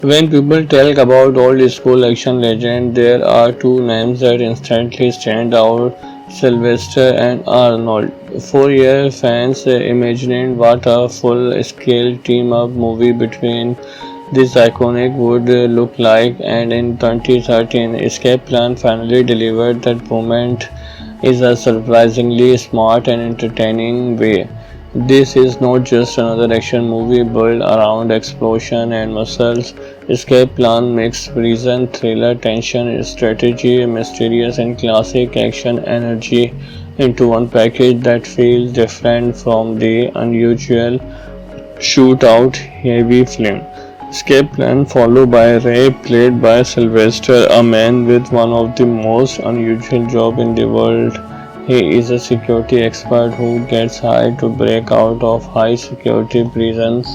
When people talk about old school action legend, there are two names that instantly stand out: Sylvester and Arnold. For years, fans imagined what a full-scale team-up movie between these iconic would look like, and in 2013, Escape Plan finally delivered that moment in a surprisingly smart and entertaining way. This is not just another action movie built around explosion and muscles. Escape Plan mixed prison, thriller, tension, strategy, mysterious, and classic action energy into one package that feels different from the unusual shootout heavy film. Escape Plan followed by Ray, played by Sylvester, a man with one of the most unusual jobs in the world. He is a security expert who gets hired to break out of high security prisons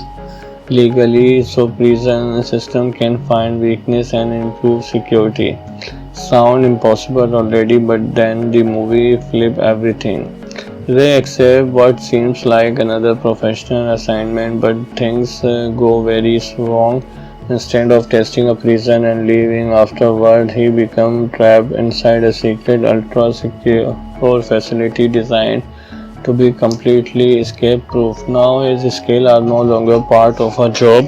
legally so prison system can find weakness and improve security. Sound impossible already, but then the movie flip everything. They accept what seems like another professional assignment, but things go very wrong. Instead of testing a prison and leaving afterward, he becomes trapped inside a secret ultra secure facility designed to be completely escape proof. Now his skills are no longer part of a job.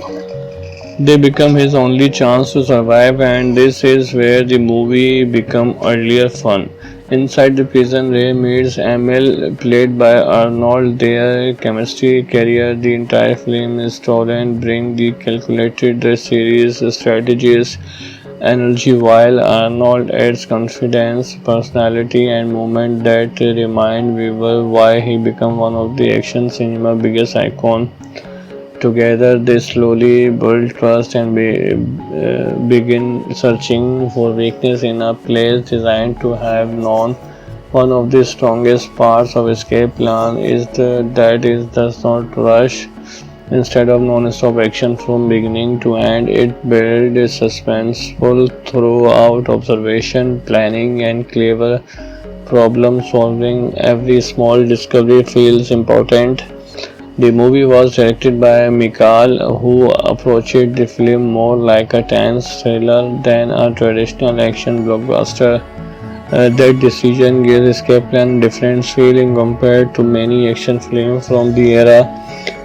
They become his only chance to survive, and this is where the movie become earlier fun. Inside the prison, Ray meets Emil, played by Arnold. Their chemistry carry the entire film. Stolen bring the calculated series strategies energy, while Arnold adds confidence, personality, and moment that remind viewer why he became one of the action cinema biggest icon. Together, they slowly build trust and begin searching for weakness in a place designed to have known. One of the strongest parts of Escape Plan is that it does not rush. Instead of non-stop action from beginning to end, it builds suspenseful throughout observation, planning, and clever problem solving. Every small discovery feels important. The movie was directed by Mikhail, who approached the film more like a tense thriller than a traditional action blockbuster. That decision gives Escape Plan different feeling compared to many action films from the era.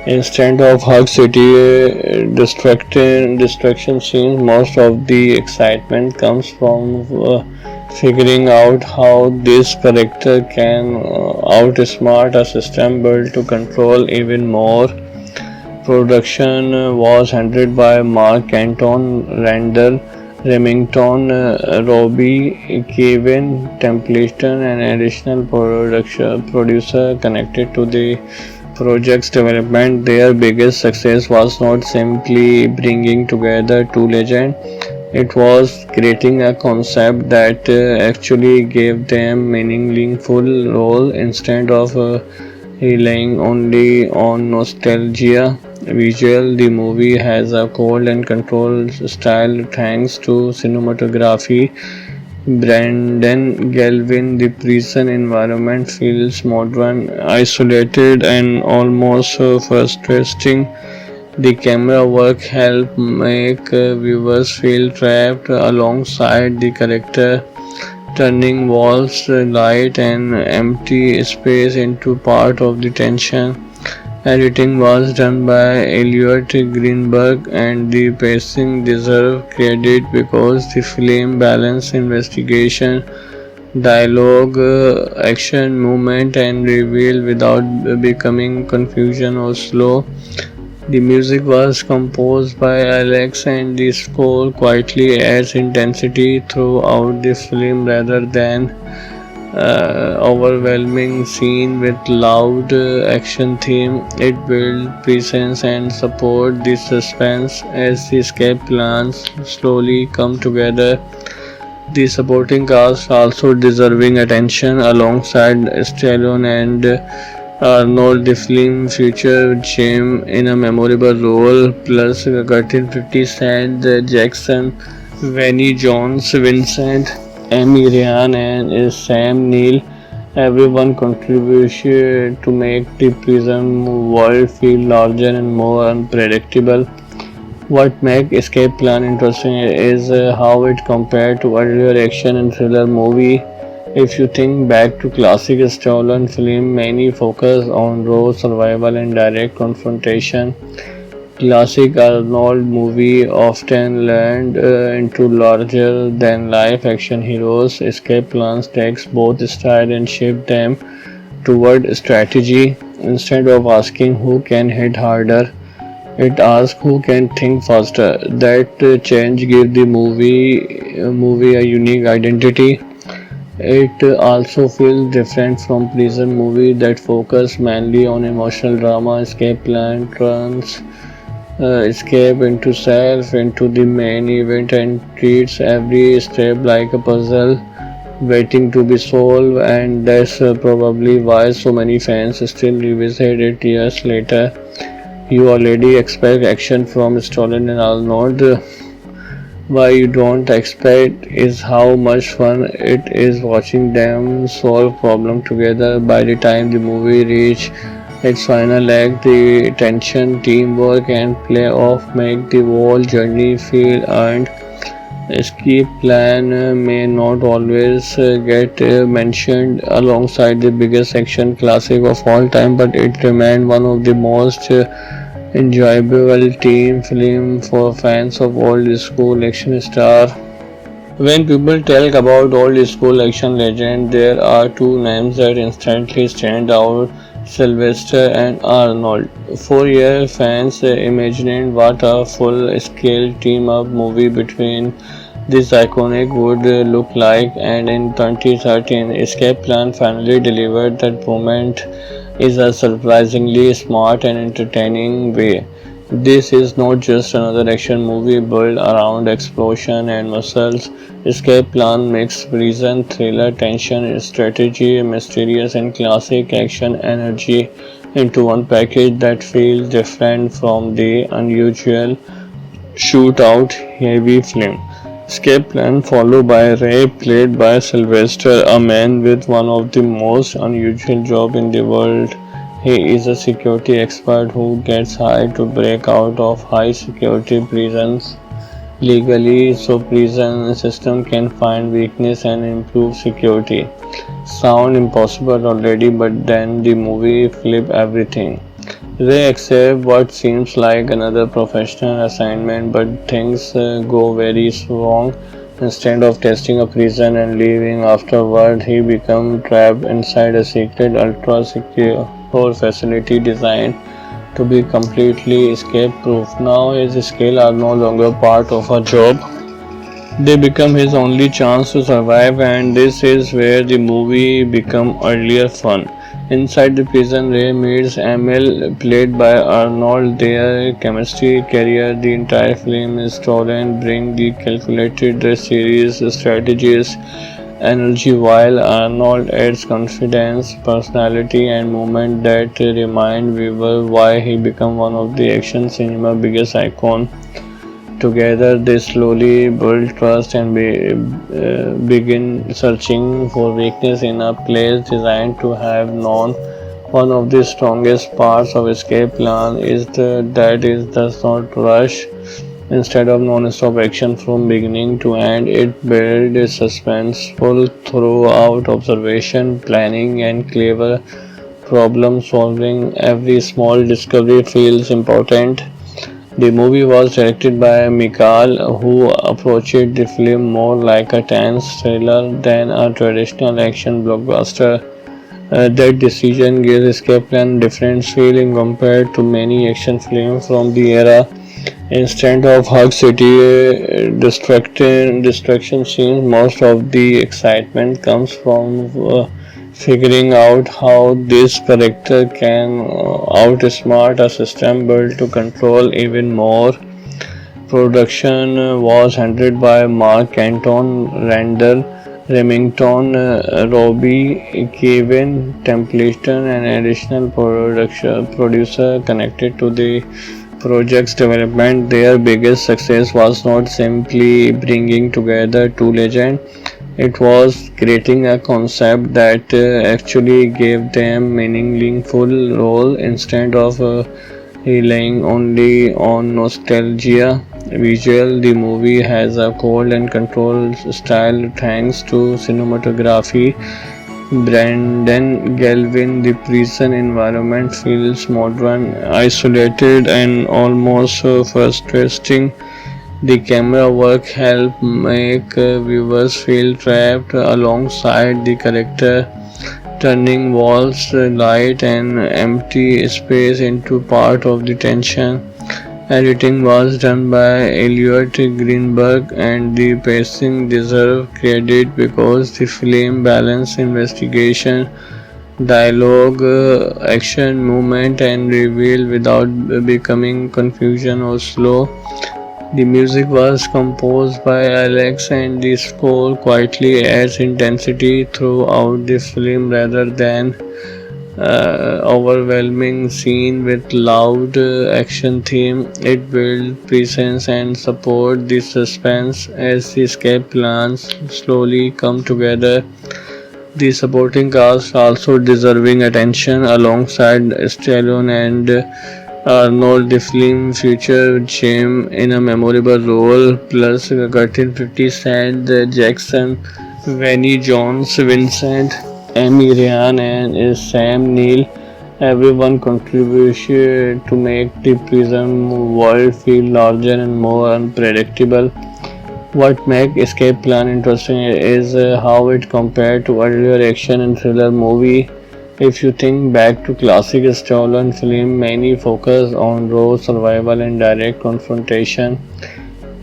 Instead of Hug City destruction scenes, most of the excitement comes from figuring out how this character can outsmart a system built to control even more. Production was handled by Mark Anton, Randall Remington, Robbie Kevin Templeton, and additional production producer connected to the project's development. Their biggest success was not simply bringing together two legends, it was creating a concept that actually gave them meaningful role instead of relying only on nostalgia. Visual, the movie has a cold and controlled style thanks to cinematography. Brandon Galvin, the prison environment feels modern, isolated, and almost frustrating. The camera work helped make viewers feel trapped alongside the character, turning walls, light, and empty space into part of the tension. Editing was done by Elliot Greenberg, and the pacing deserves credit because the film balanced investigation, dialogue, action, movement, and reveal without becoming confusion or slow. The music was composed by Alex, and the score quietly adds intensity throughout the film rather than overwhelming scene with loud action theme. It builds presence and support the suspense as the escape plans slowly come together. The supporting cast also deserving attention alongside Stallone and Arnold. The film featured Jim in a memorable role, plus Curtin 50 Cent, Jackson, Vinnie Jones, Vincent, Amy Ryan, and Sam Neill. Everyone contributed to make the prison world feel larger and more unpredictable. What makes Escape Plan interesting is how it compared to earlier action and thriller movie. If you think back to classic stolen film, many focus on raw survival and direct confrontation. Classic Arnold movie often leaned into larger than life action heroes. Escape Plans takes both style and shape them toward strategy. Instead of asking who can hit harder, it asks who can think faster. That change gives the movie a unique identity. It also feels different from prison movie that focus mainly on emotional drama. Escape plan turns escape into self, into the main event, and treats every step like a puzzle waiting to be solved. And that's probably why so many fans still revisit it years later. You already expect action from Stolen and Arnold. Why you don't expect is how much fun it is watching them solve problem together. By the time the movie reach its final act, the tension, teamwork, and playoff make the whole journey feel earned. Escape plan may not always get mentioned alongside the biggest action classic of all time, but it remained one of the most enjoyable team film for fans of old school action star. When people talk about old school action legend, there are two names that instantly stand out: Sylvester and Arnold. For years, fans imagined what a full-scale team-up movie between this iconic would look like, and in 2013, Escape Plan finally delivered that moment is a surprisingly smart and entertaining way. This is not just another action movie built around explosion and muscles. Escape Plan mixes prison, thriller, tension, strategy, mysterious, and classic action energy into one package that feels different from the unusual shootout heavy film. Escape Plan followed by Ray, played by Sylvester, a man with one of the most unusual jobs in the world. He is a security expert who gets hired to break out of high security prisons legally so prison system can find weakness and improve security. Sound impossible already, but then the movie flip everything. They accept what seems like another professional assignment, but things go very wrong. Instead of testing a prison and leaving afterward, he becomes trapped inside a secret ultra secure facility designed to be completely escape proof. Now his skills are no longer part of a job. They become his only chance to survive, and this is where the movie become earlier fun. Inside the prison, Ray meets Emil, played by Arnold. Their chemistry carrier the entire film is stolen, bring the calculated series strategies energy while Arnold adds confidence, personality and movement that remind viewers why he became one of the action cinema biggest icons. Together, they slowly build trust and begin searching for weakness in a place designed to have known. One of the strongest parts of Escape Plan is that it does not rush. Instead of non-stop action from beginning to end, it builds suspenseful throughout observation, planning, and clever problem solving. Every small discovery feels important. The movie was directed by Mikal, who approached the film more like a tense thriller than a traditional action blockbuster. That decision gives Escape Plan a different feeling compared to many action films from the era. Instead of Hug City destruction scenes, most of the excitement comes from figuring out how this character can outsmart a system built to control even more. Production was handled by Mark Canton, Randall Remington, Robbie Kevin Templeton, and additional production producer connected to the project's development. Their biggest success was not simply bringing together two legends, it was creating a concept that actually gave them meaningful role instead of relying only on nostalgia. Visual, the movie has a cold and controlled style thanks to cinematography. Brandon Galvin, the prison environment feels modern, isolated, and almost frustrating. The camera work helps make viewers feel trapped alongside the character, turning walls, light, and empty space into part of the tension. Editing was done by Elliot Greenberg, and the pacing deserves credit because the film balanced investigation, dialogue, action, movement, and reveal without becoming confusion or slow. The music was composed by Alex, and the score quietly adds intensity throughout the film rather than overwhelming scene with loud action theme. It builds presence and support the suspense as the escape plans slowly come together. The supporting cast also deserving attention alongside Stallone and Arnold. The film featured Jim in a memorable role, plus Curtin 50 Cent, Jackson, Vinnie Jones, Vincent, Amy Ryan, and Sam Neill. Everyone contributed to make the prison world feel larger and more unpredictable. What makes Escape Plan interesting is how it compared to earlier action and thriller movie. If you think back to classic Stolen film, many focus on raw survival and direct confrontation.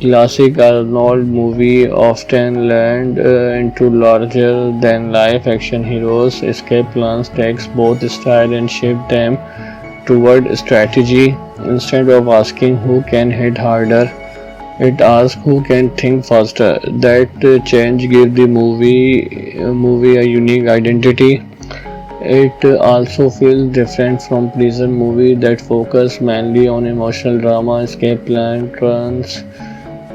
Classic Arnold movie often land into larger than life action heroes. Escape Plans takes both style and shape them toward strategy. Instead of asking who can hit harder, it asks who can think faster. That change gives the movie a unique identity. It also feels different from prison movie that focus mainly on emotional drama. Escape plan turns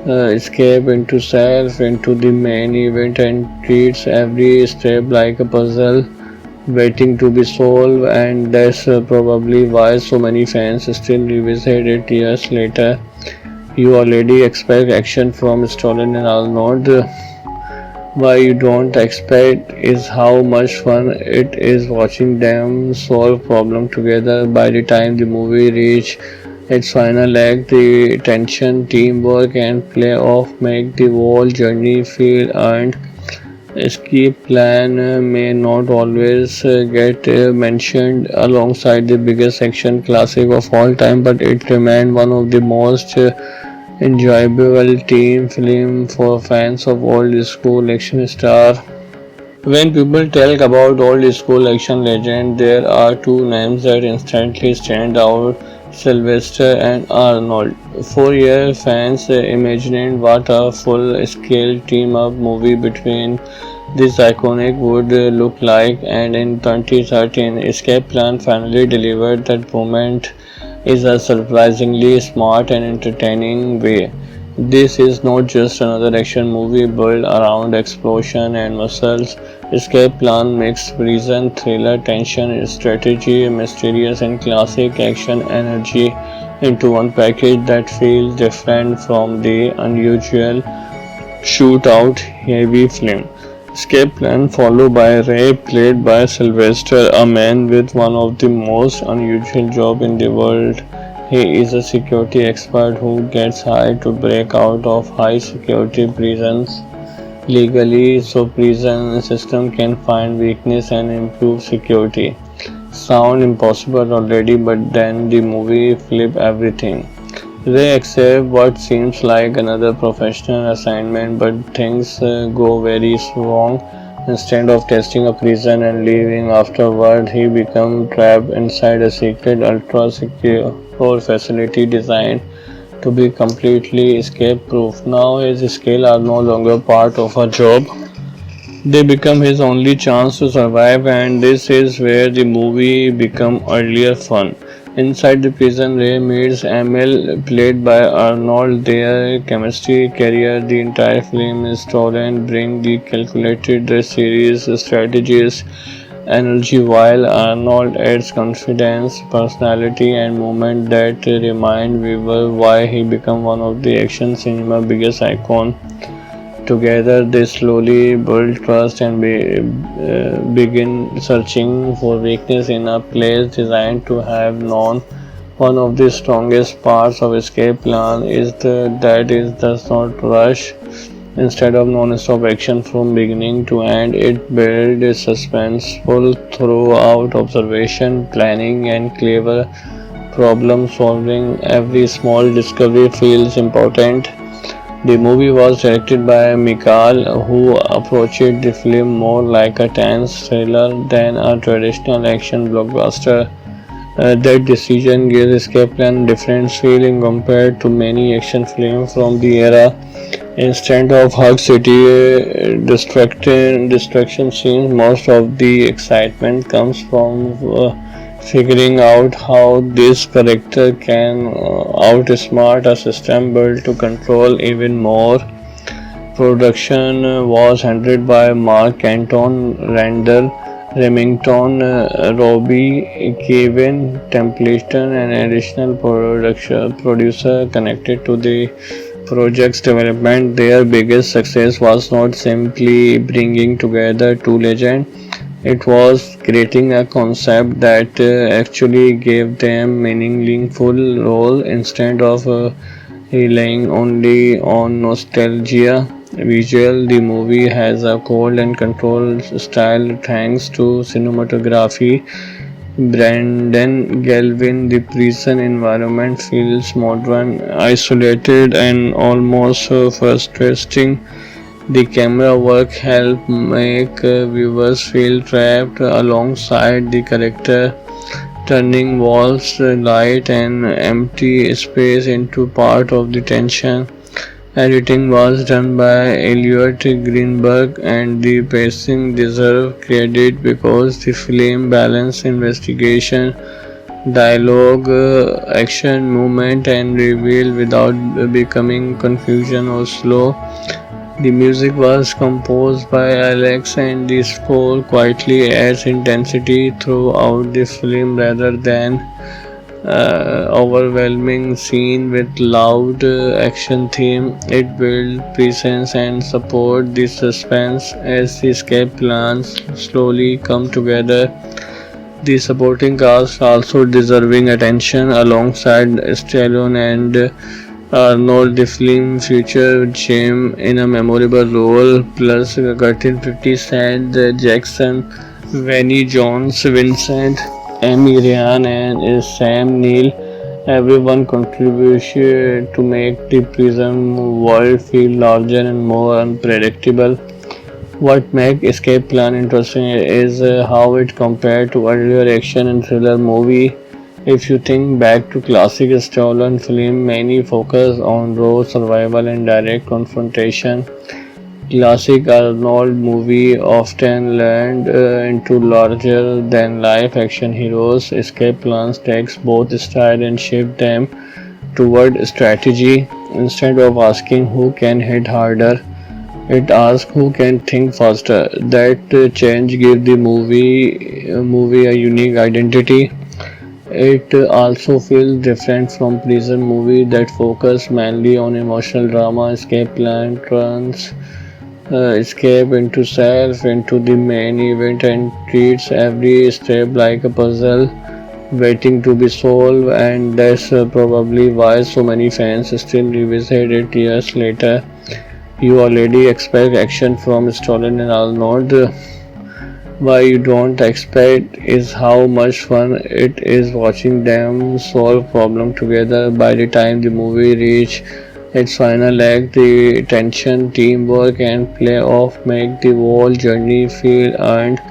escape into self, into the main event, and treats every step like a puzzle waiting to be solved. And that's probably why so many fans still revisit it years later. You already expect action from Stolen and Arnold. Why you don't expect is how much fun it is watching them solve problem together. By the time the movie reach its final act, the tension, teamwork, and playoff make the whole journey feel earned. Escape plan may not always get mentioned alongside the biggest action classic of all time, but it remains one of the most enjoyable team film for fans of old school action star. When people talk about old school action legend, there are two names that instantly stand out: Sylvester and Arnold. For years, fans imagined what a full-scale team-up movie between this iconic would look like, and in 2013, Escape Plan finally delivered that moment is a surprisingly smart and entertaining way. This is not just another action movie built around explosion and muscles. Escape Plan mixes prison, thriller, tension, strategy, mysterious, and classic action energy into one package that feels different from the unusual shootout heavy film. Escape Plan followed by Ray, played by Sylvester, a man with one of the most unusual jobs in the world. He is a security expert who gets hired to break out of high security prisons legally so prison system can find weakness and improve security. Sound impossible already, but then the movie flip everything. They accept what seems like another professional assignment, but things go very wrong. Instead of testing a prison and leaving afterward, he becomes trapped inside a secret, ultra secure facility designed to be completely escape proof. Now his skills are no longer part of a job. They become his only chance to survive, and this is where the movie become earlier fun. Inside the prison, Ray meets Emil, played by Arnold. Their chemistry carrier the entire film is stolen, bring the calculated series strategies energy, while Arnold adds confidence, personality, and moment that remind viewers why he became one of the action cinema biggest icon. Together, they slowly build trust and begin searching for weakness in a place designed to have known. One of the strongest parts of escape plan is that it does not rush. Instead of non-stop action from beginning to end, it builds suspenseful throughout observation, planning, and clever problem solving. Every small discovery feels important. The movie was directed by Mikhail, who approached the film more like a tense thriller than a traditional action blockbuster. That decision gives Escape Plan a different feeling compared to many action films from the era. Instead of Hug City destruction scenes, most of the excitement comes from figuring out how this character can outsmart a system built to control even more. Production was handled by Mark Anton, Randall Remington, Robbie Kevin Templeton, and additional production producer connected to the project's development. Their biggest success was not simply bringing together two legends, it was creating a concept that actually gave them meaningful role instead of relying only on nostalgia. Visual, the movie has a cold and controlled style thanks to cinematography. Brandon Galvin, the prison environment feels modern, isolated, and almost frustrating. The camera work helps make viewers feel trapped alongside the character, turning walls, light, and empty space into part of the tension. Editing was done by Elliot Greenberg, and the pacing deserves credit because the film balanced investigation, dialogue, action, movement, and reveal without becoming confusion or slow. The music was composed by Alex, and the score quietly adds intensity throughout the film rather than overwhelming scene with loud action theme. It builds presence and support the suspense as the escape plans slowly come together. The supporting cast also deserving attention alongside Stallone and Arnold. The film featured Jim in a memorable role, plus Curtin 50 Cent, Jackson, Vinnie Jones, Vincent, Amy Ryan, and Sam Neill. Everyone contributed to make the prison world feel larger and more unpredictable. What makes Escape Plan interesting is how it compared to earlier action and thriller movie. If you think back to classic stolen film, many focus on raw survival and direct confrontation. Classic Arnold movie often leaned into larger than life action heroes. Escape Plans takes both style and shift them toward strategy. Instead of asking who can hit harder, it asks who can think faster. That change gives the movie a unique identity. It also feels different from prison movies that focus mainly on emotional drama. Escape Plan turns escape into self, into the main event, and treats every step like a puzzle waiting to be solved. And that's probably why so many fans still revisit it years later. You already expect action from Stolen and Arnold. Why you don't expect is how much fun it is watching them solve problems together. By the time the movie reach its final act, the tension, teamwork, and playoff make the whole journey feel earned.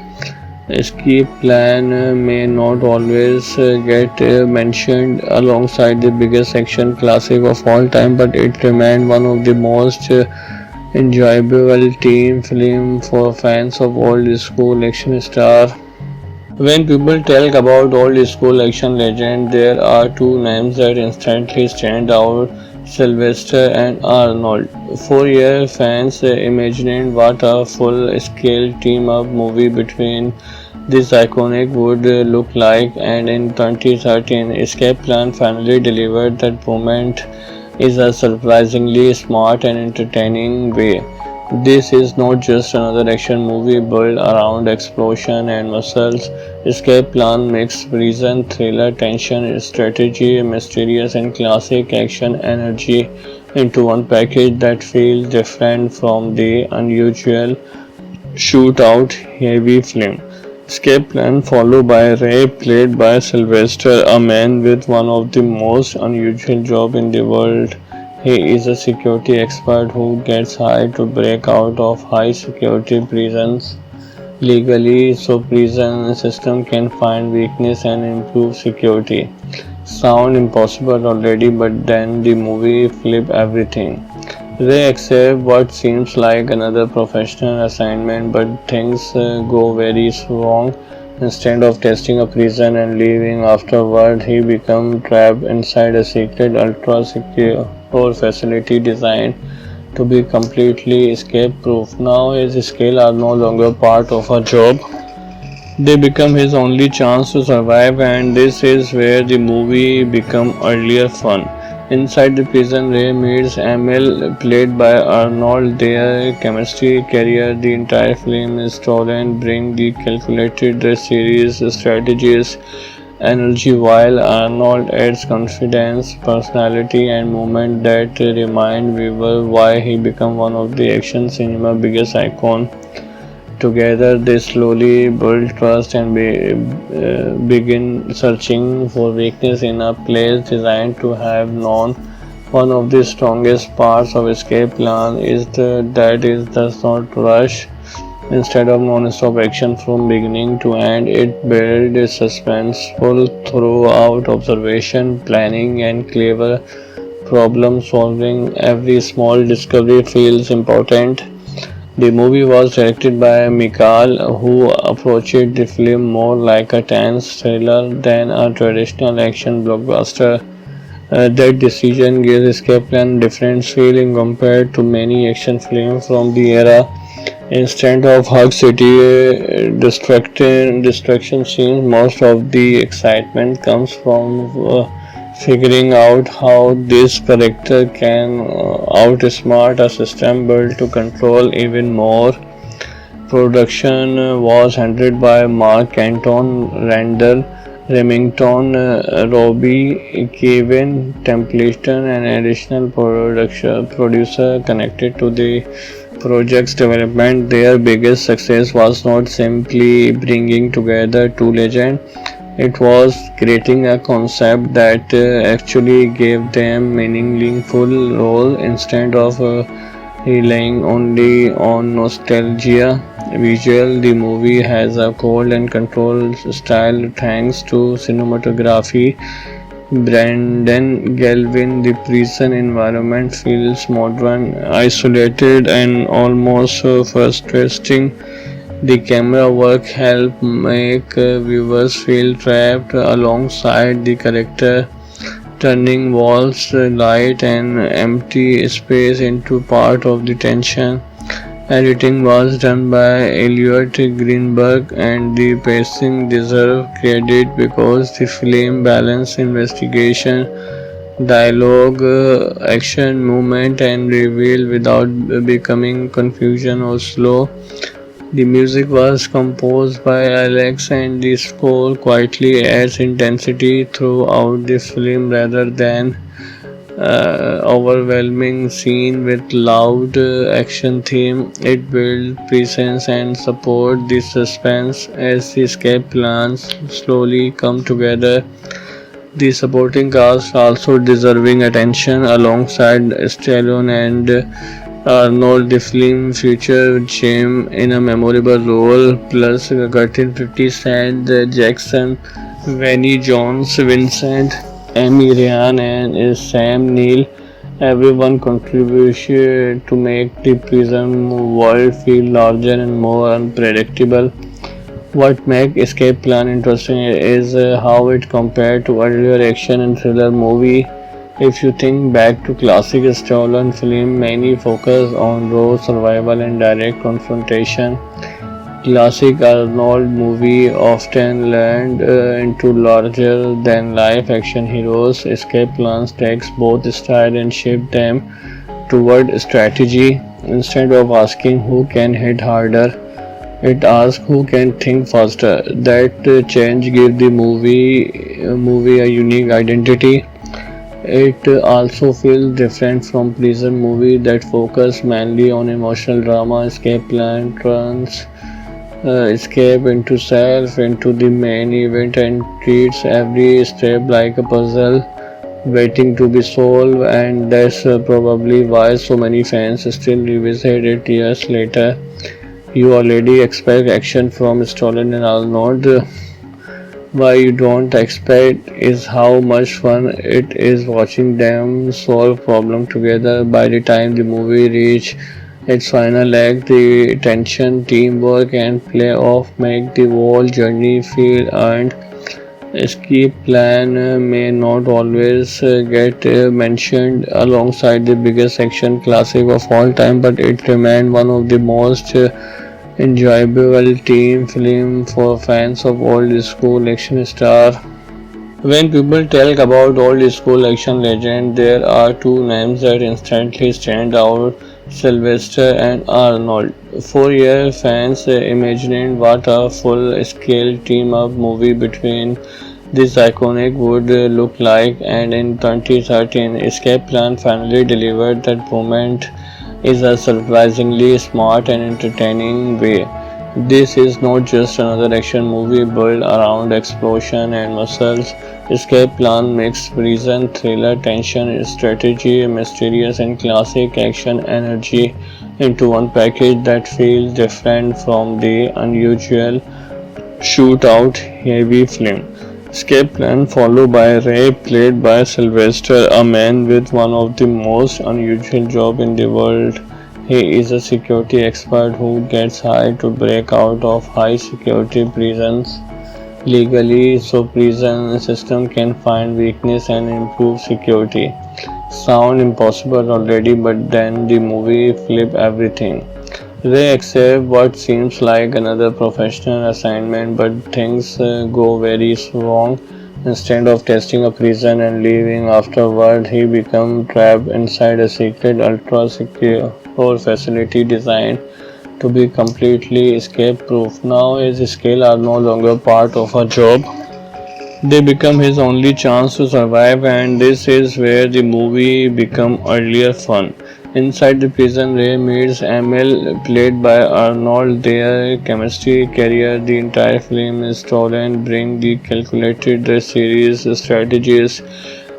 Escape Plan may not always get mentioned alongside the biggest action classic of all time, but it remains one of the most enjoyable teen film for fans of old school action star. When people talk about old school action legend, there are two names that instantly stand out: Sylvester and Arnold. For years, fans imagined what a full-scale team-up movie between this iconic would look like, and in 2013, Escape Plan finally delivered that moment is a surprisingly smart and entertaining way. This is not just another action movie built around explosion and muscles. Escape Plan mixes prison, thriller, tension, strategy, mysterious, and classic action energy into one package that feels different from the unusual shootout heavy film. Escape Plan followed by Ray played by Sylvester, a man with one of the most unusual jobs in the world. He is a security expert who gets hired to break out of high security prisons legally so prison system can find weakness and improve security. Sound impossible already, but then the movie flip everything. They accept what seems like another professional assignment, but things go very wrong. Instead of testing a prison and leaving afterward, he becomes trapped inside a secret, ultra secure facility designed to be completely escape proof. Now his skills are no longer part of a job, they become his only chance to survive, and this is where the movie becomes earlier fun. Inside the prison, Ray meets Emil, played by Arnold. Their chemistry carrier the entire film is stolen, bring the calculated series strategies energy while Arnold adds confidence, personality and movement that remind viewers why he became one of the action cinema biggest icons. Together, they slowly build trust and begin searching for weakness in a place designed to have known. One of the strongest parts of Escape Plan is that it does not rush. Instead of non-stop action from beginning to end, it builds suspenseful throughout observation, planning, and clever problem solving. Every small discovery feels important. The movie was directed by Mikal, who approached the film more like a tense thriller than a traditional action blockbuster. That decision gives Escape Plan a different feeling compared to many action films from the era. Instead of Hug City destruction scenes, most of the excitement comes from figuring out how this character can outsmart a system built to control even more. Production was handled by Mark Canton, Randall Remington, Robbie Kevin Templeton, and additional producer connected to the project's development. Their biggest success was not simply bringing together two legends, it was creating a concept that actually gave them meaningful role instead of relying only on nostalgia. Visual, the movie has a cold and controlled style thanks to cinematography. Brandon Galvin, the prison environment feels modern, isolated, and almost frustrating. The camera work helps make viewers feel trapped alongside the character, turning walls, light, and empty space into part of the tension. Editing was done by Elliot Greenberg, and the pacing deserves credit because the film balanced investigation, dialogue, action, movement, and reveal without becoming confusion or slow. The music was composed by Alex, and the score quietly adds intensity throughout the film rather than overwhelming scene with loud action theme. It builds presence and support the suspense as the escape plans slowly come together. The supporting cast also deserving attention alongside Stallone and Arnold. The film featured Jim in a memorable role, plus Curtin 50 Cent, Jackson, Vinnie Jones, Vincent, Amy Ryan, and Sam Neill. Everyone contributed to make the prison world feel larger and more unpredictable. What makes Escape Plan interesting is how it compared to earlier action and thriller movies. If you think back to classic Stallone film, many focus on raw survival and direct confrontation. Classic Arnold movies often leaned into larger-than-life action heroes. Escape plans takes both style and shift them toward strategy. Instead of asking who can hit harder, it asks who can think faster. That change gives the movie a unique identity. It also feels different from prison movies that focus mainly on emotional drama. Escape plan turns escape into self, into the main event, and treats every step like a puzzle waiting to be solved. And that's probably why so many fans still revisit it years later. You already expect action from Stolen and Arnold. Why you don't expect is how much fun it is watching them solve problems together. By the time the movie reach its final act, the tension, teamwork, and play-off make the whole journey feel earned. Escape plan may not always get mentioned alongside the biggest action classic of all time, but it remains one of the most enjoyable team film for fans of old school action star. When people talk about old school action legend, there are two names that instantly stand out: Sylvester and Arnold. For years, fans imagined what a full-scale team-up movie between this iconic would look like, and in 2013, Escape Plan finally delivered that moment is a surprisingly smart and entertaining way. This is not just another action movie built around explosion and muscles. Escape Plan mixed prison, thriller, tension, strategy, mysterious, and classic action energy into one package that feels different from the unusual shootout heavy film. Escape Plan followed by Ray, played by Sylvester, a man with one of the most unusual jobs in the world. He is a security expert who gets hired to break out of high security prisons legally so prison system can find weakness and improve security. Sound impossible already, but then the movie flip everything. They accept what seems like another professional assignment, but things go very wrong. Instead of testing a prison and leaving afterward, he becomes trapped inside a secret ultra secure facility designed to be completely escape proof. Now his skills are no longer part of a job. They become his only chance to survive, and this is where the movie become earlier fun. Inside the prison, Ray meets Emil, played by Arnold. Their chemistry carrier the entire film is stolen, bring the calculated the series strategies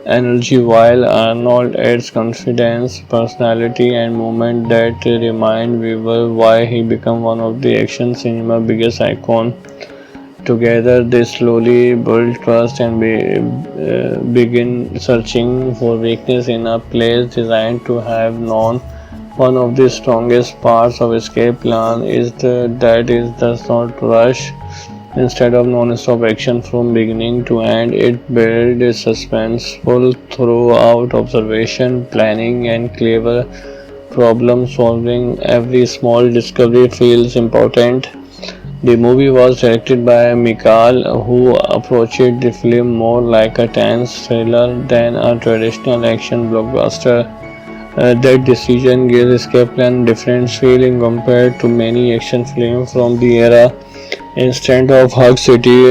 energy while Arnold adds confidence, personality and moment that remind viewer why he became one of the action cinema biggest icon. Together they slowly build trust and begin searching for weakness in a place designed to have known. One of the strongest parts of Escape Plan is that it does not rush. Instead of non-stop action from beginning to end, it builds suspenseful throughout observation, planning, and clever problem solving. Every small discovery feels important. The movie was directed by Mikal, who approached the film more like a tense thriller than a traditional action blockbuster. That decision gives Escape Plan a different feeling compared to many action films from the era. Instead of Hug City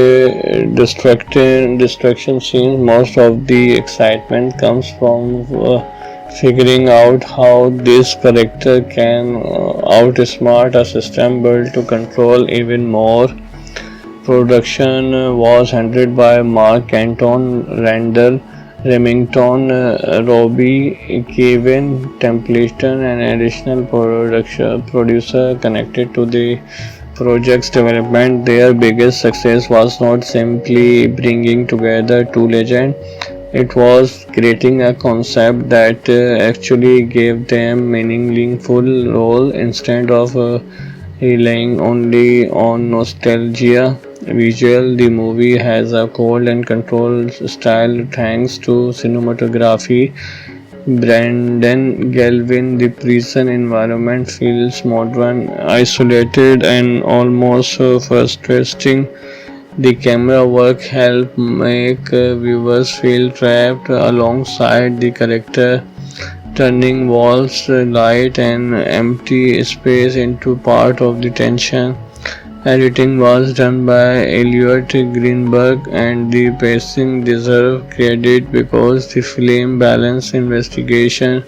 destruction scenes, most of the excitement comes from figuring out how this character can outsmart a system built to control even more. Production was handled by Mark Anton, Randall Remington, Robbie Kevin Templeton, and additional producer connected to the project's development. Their biggest success was not simply bringing together two legends, it was creating a concept that actually gave them meaningful role instead of relying only on nostalgia. Visual, the movie has a cold and controlled style thanks to cinematography Brandon Galvin, the prison environment feels modern, isolated, and almost frustrating. The camera work helps make viewers feel trapped alongside the character, turning walls, light, and empty space into part of the tension. Editing was done by Elliot Greenberg, and the pacing deserves credit because the film balanced investigation,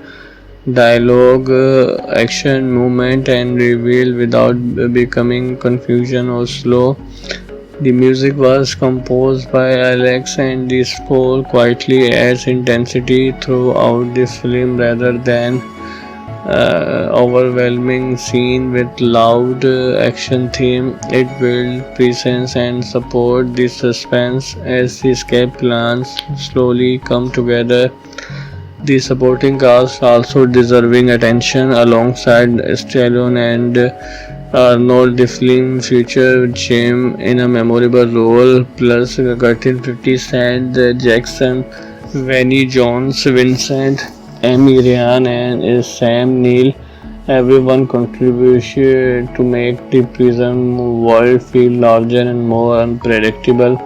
dialogue, action, movement, and reveal without becoming confusion or slow. The music was composed by Alex, and the score quietly adds intensity throughout the film rather than overwhelming scene with loud action theme. It builds presence and support the suspense as the escape plans slowly come together. The supporting cast also deserving attention alongside Stallone and Arnold. The film featured Jim in a memorable role, plus Curtin 50 Cent, Jackson, Vinnie Jones, Vincent, Amy Ryan, and Sam Neill. Everyone contributed to make the prison world feel larger and more unpredictable.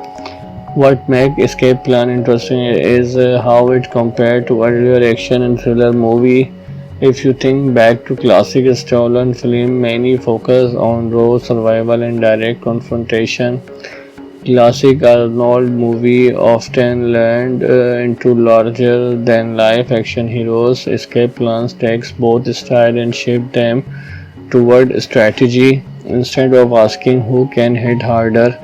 What makes Escape Plan interesting is how it compared to earlier action and thriller movie. If you think back to classic stolen film, many focus on raw survival and direct confrontation. Classic Arnold movie often leaned into larger than life action heroes. Escape Plans takes both style and shape them toward strategy. Instead of asking who can hit harder,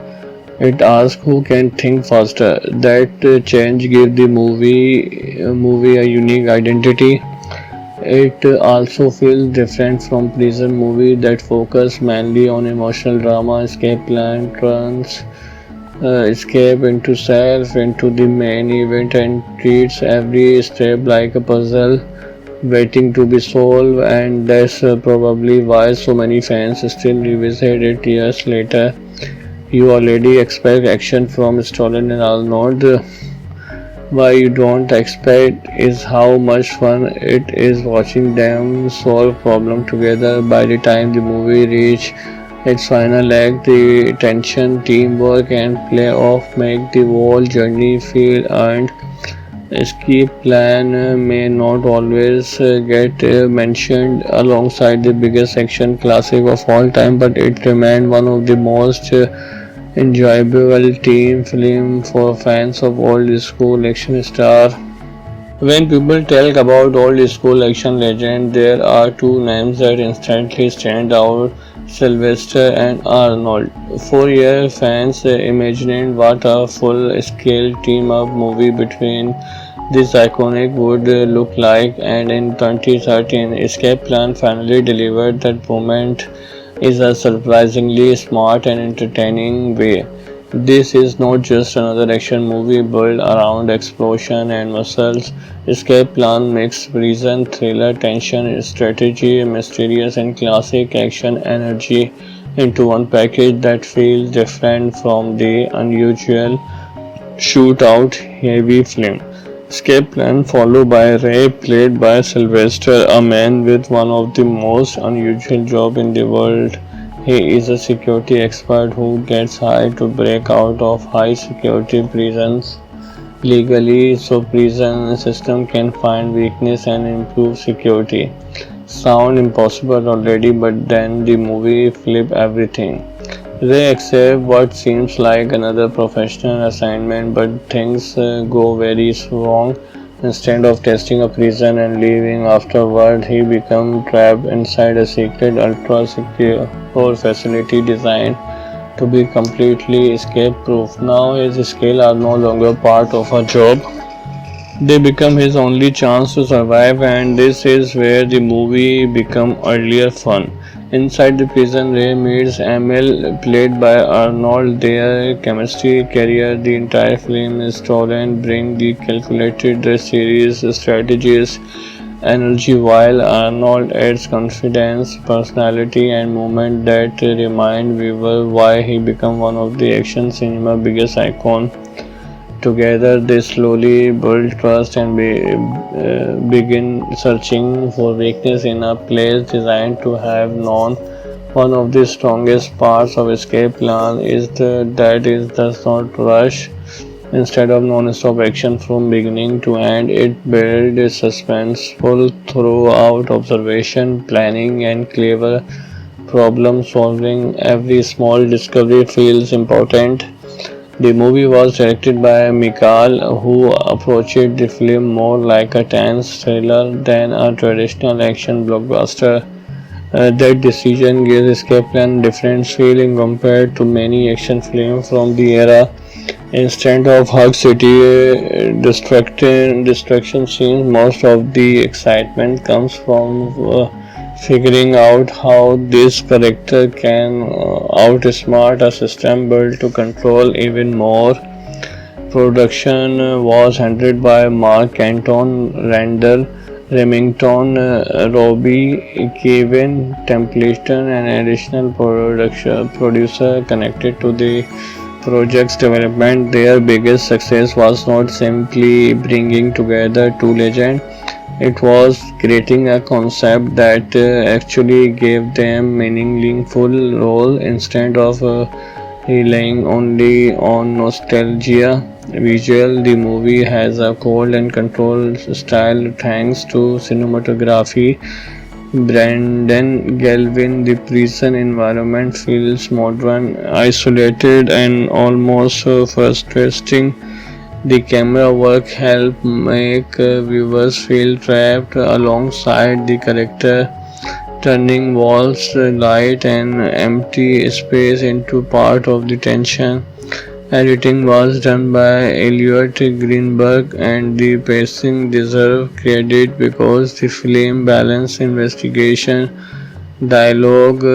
it asks who can think faster. That change gives the movie a unique identity. It also feels different from prison movies that focus mainly on emotional drama. Escape plan turns escape into self, into the main event, and treats every step like a puzzle waiting to be solved. And that's probably why so many fans still revisit it years later. You already expect action from Stallone and Arnold. Why you don't expect is how much fun it is watching them solve problems together. By the time the movie reach its final act, the tension, teamwork, and play-off make the whole journey feel earned. Escape Plan may not always get mentioned alongside the biggest action classic of all time, but it remains one of the most enjoyable teen film for fans of old school action star. When people talk about old school action legend, there are two names that instantly stand out: Sylvester and Arnold. For years, fans imagined what a full-scale team-up movie between this iconic would look like, and in 2013, Escape Plan finally delivered that moment is a surprisingly smart and entertaining way. This is not just another action movie built around explosion and muscles. Escape Plan mixes prison, thriller, tension, strategy, mysterious, and classic action energy into one package that feels different from the unusual shootout heavy film. Escape Plan followed by Ray, played by Sylvester, a man with one of the most unusual jobs in the world. He is a security expert who gets hired to break out of high security prisons legally so prison system can find weakness and improve security. Sound impossible already, but then the movie flip everything. They accept what seems like another professional assignment, but things go very wrong. Instead of testing a prison and leaving afterward, he becomes trapped inside a secret, ultra-secure facility designed to be completely escape-proof. Now his skills are no longer part of a job. They become his only chance to survive, and this is where the movie becomes earlier fun. Inside the prison, Ray meets Emil, played by Arnold. Their chemistry carries the entire film. Stolen bring the calculated series strategies energy, while Arnold adds confidence, personality, and movement that remind viewers why he became one of the action cinema biggest icons. Together, they slowly build trust and begin searching for weakness in a place designed to have known. One of the strongest parts of escape plan is that it does not rush. Instead of non-stop action from beginning to end, it builds suspenseful throughout observation, planning, and clever problem solving. Every small discovery feels important. The movie was directed by Mikal, who approached the film more like a tense thriller than a traditional action blockbuster. That decision gives Escape Plan a different feeling compared to many action films from the era. Instead of Hug City destruction scenes, most of the excitement comes from figuring out how this character can outsmart a system built to control even more. Production was handled by Mark Canton, Randall Remington, Robbie Kevin Templeton, and additional producer connected to the project's development. Their biggest success was not simply bringing together two legends, it was creating a concept that actually gave them meaningful role instead of relying only on nostalgia. Visual, the movie has a cold and controlled style thanks to cinematography. Brandon Galvin, the prison environment feels modern, isolated, and almost frustrating. The camera work helped make viewers feel trapped alongside the character, turning walls, light, and empty space into part of the tension. Editing was done by Elliot Greenberg, and the pacing deserves credit because the film balanced investigation, dialogue,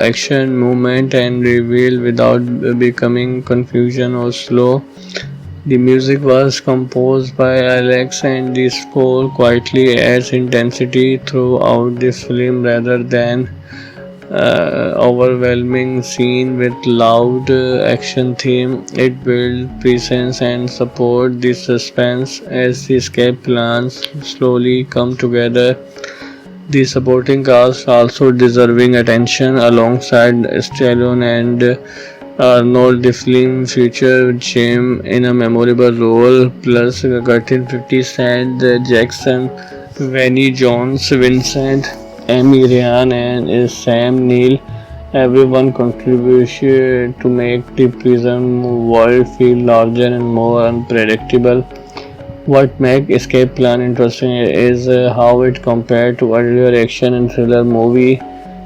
action, movement, and reveal without becoming confusion or slow. The music was composed by Alex, and the score quietly adds intensity throughout the film rather than overwhelming scene with loud action theme. It builds presence and support the suspense as the escape plans slowly come together. The supporting cast also deserving attention alongside Stallone and Arnold. The film featured Jim in a memorable role, plus Curtin 50 Cent, Jackson, Vinnie Jones, Vincent, Amy Ryan, and Sam Neill. Everyone contributed to make the prison world feel larger and more unpredictable. What makes Escape Plan interesting is how it compared to earlier action and thriller movie.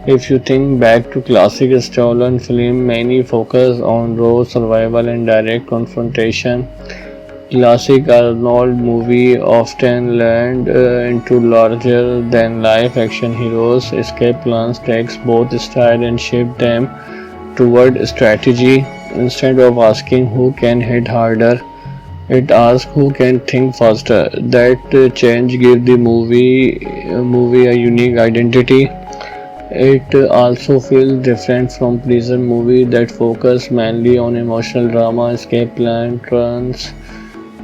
If you think back to classic stolen film, many focus on raw survival and direct confrontation. Classic Arnold movie often leaned into larger than life action heroes. Escape Plans takes both style and shape them toward strategy. Instead of asking who can hit harder, it asks who can think faster. That change gives the movie a unique identity. It also feels different from prison movie that focus mainly on emotional drama. Escape Plan turns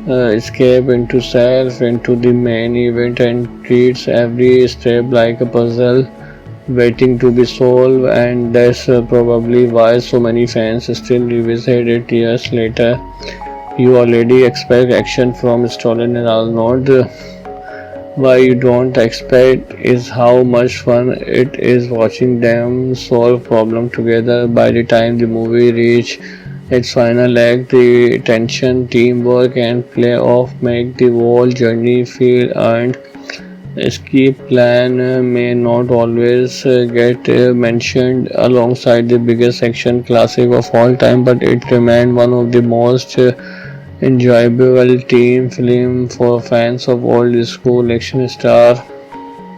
escape into self, into the main event, and treats every step like a puzzle waiting to be solved. And that's probably why so many fans still revisit it years later. You already expect action from Stolen and Arnold. Why you don't expect is how much fun it is watching them solve problems together. By the time the movie reaches its final act, the tension, teamwork, and play-off make the whole journey feel earned. Escape Plan may not always get mentioned alongside the biggest action classic of all time, but it remains one of the most enjoyable team film for fans of old school action star.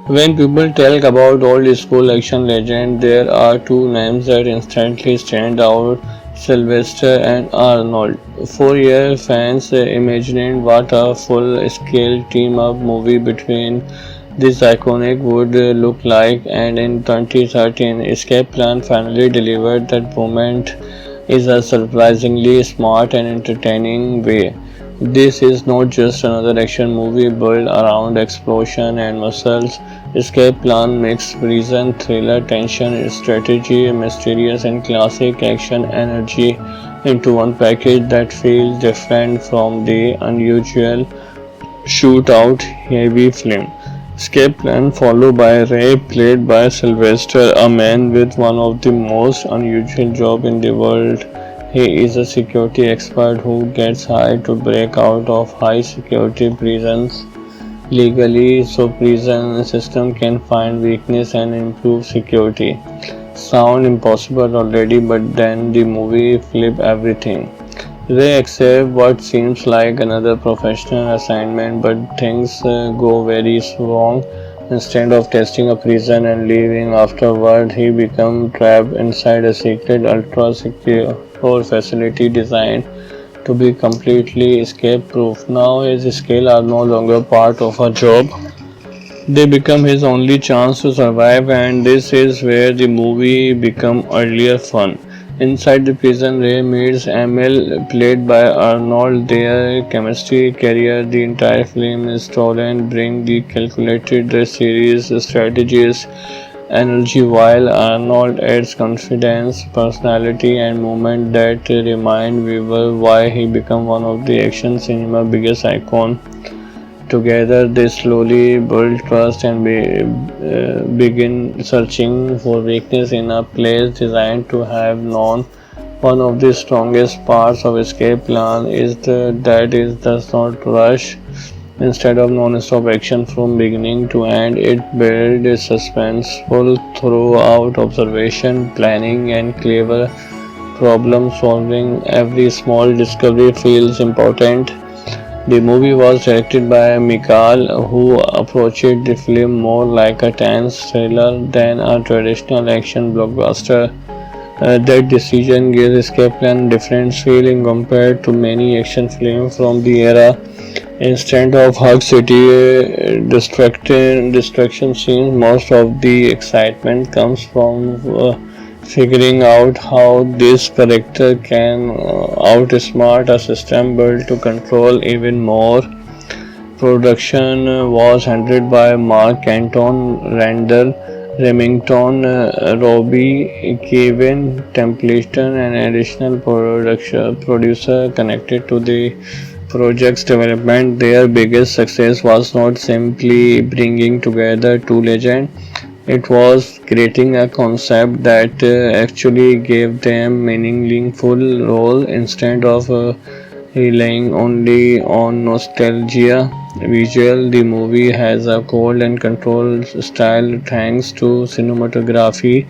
When people talk about old school action legend, there are two names that instantly stand out: Sylvester and Arnold. For years, fans imagined what a full-scale team-up movie between this iconic would look like, and in 2013, Escape Plan finally delivered that moment is a surprisingly smart and entertaining way. This is not just another action movie built around explosion and muscles. Escape Plan mixes prison, thriller, tension, strategy, mysterious, and classic action energy into one package that feels different from the unusual shootout heavy film. Escape Plan followed by Ray, played by Sylvester, a man with one of the most unusual jobs in the world. He is a security expert who gets hired to break out of high security prisons legally so prison system can find weakness and improve security. Sound impossible already, but then the movie flip everything. They accept what seems like another professional assignment, but things go very wrong. Instead of testing a prison and leaving afterward, he becomes trapped inside a secret ultra secure facility designed to be completely escape proof. Now his skills are no longer part of a job. They become his only chance to survive, and this is where the movie become earlier fun. Inside the prison, Ray meets Emil, played by Arnold. Their chemistry carrier the entire film is stolen, bring the calculated series strategies energy while Arnold adds confidence, personality and movement that remind viewer why he became one of the action cinema biggest icon. Together they slowly build trust and begin searching for weakness in a place designed to have known. One of the strongest parts of Escape Plan is that it does not rush. Instead of non-stop action from beginning to end, it builds suspenseful throughout observation, planning, and clever problem solving. Every small discovery feels important. The movie was directed by Mikal, who approached the film more like a tense thriller than a traditional action blockbuster. That decision gives Escape Plan a different feeling compared to many action films from the era. Instead of Hug City destruction scenes, most of the excitement comes from figuring out how this character can outsmart a system built to control even more. Production was handled by Mark Anton, Randall Remington, Robbie Kevin Templeton, and additional producer connected to the project's development. Their biggest success was not simply bringing together two legends, it was creating a concept that actually gave them meaningful role instead of relying only on nostalgia. Visual, the movie has a cold and controlled style thanks to cinematography.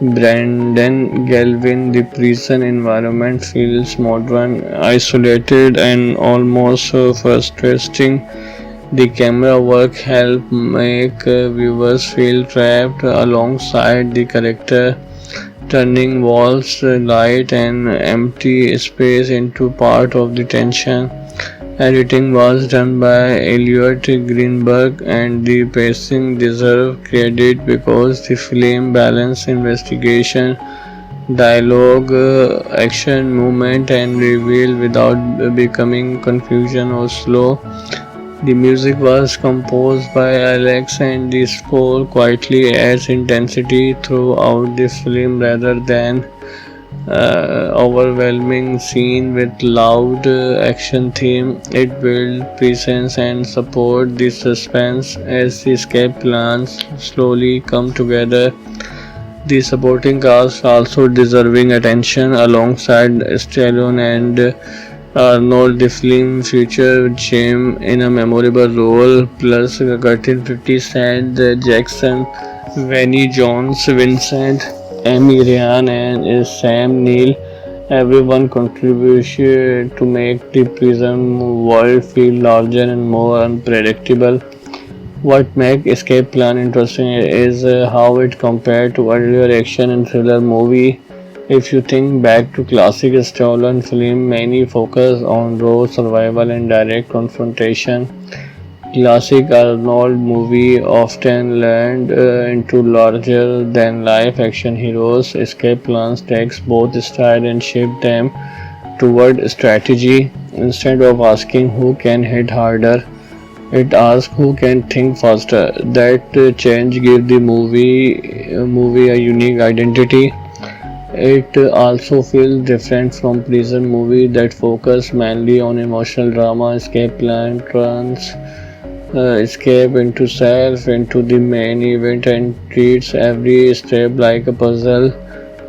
Brandon Galvin, the prison environment feels modern, isolated, and almost frustrating. The camera work helps make viewers feel trapped alongside the character, turning walls, light, and empty space into part of the tension. Editing was done by Elliot Greenberg, and the pacing deserves credit because the film balanced investigation, dialogue, action, movement, and reveal without becoming confusion or slow. The music was composed by Alex, and the score quietly adds intensity throughout the film rather than overwhelming scene with loud action theme. It builds presence and support the suspense as the escape plans slowly come together. The supporting cast also deserving attention alongside Stallone and Arnold. The film featured Jim in a memorable role, plus Curtin 50 Cent, Jackson, Vinnie Jones, Vincent, Amy Ryan, and Sam Neill. Everyone contributed to make the prison world feel larger and more unpredictable. What makes Escape Plan interesting is how it compared to earlier action and thriller movies. If you think back to classic stolen film, many focus on raw survival and direct confrontation. Classic Arnold movie often leaned into larger than life action heroes. Escape Plans takes both style and shape them toward strategy, Instead of asking who can hit harder, it asks who can think faster. That change gives the movie a unique identity. It also feels different from prison movies that focus mainly on emotional drama, escape plan, escape into self, into the main event, and treats every step like a puzzle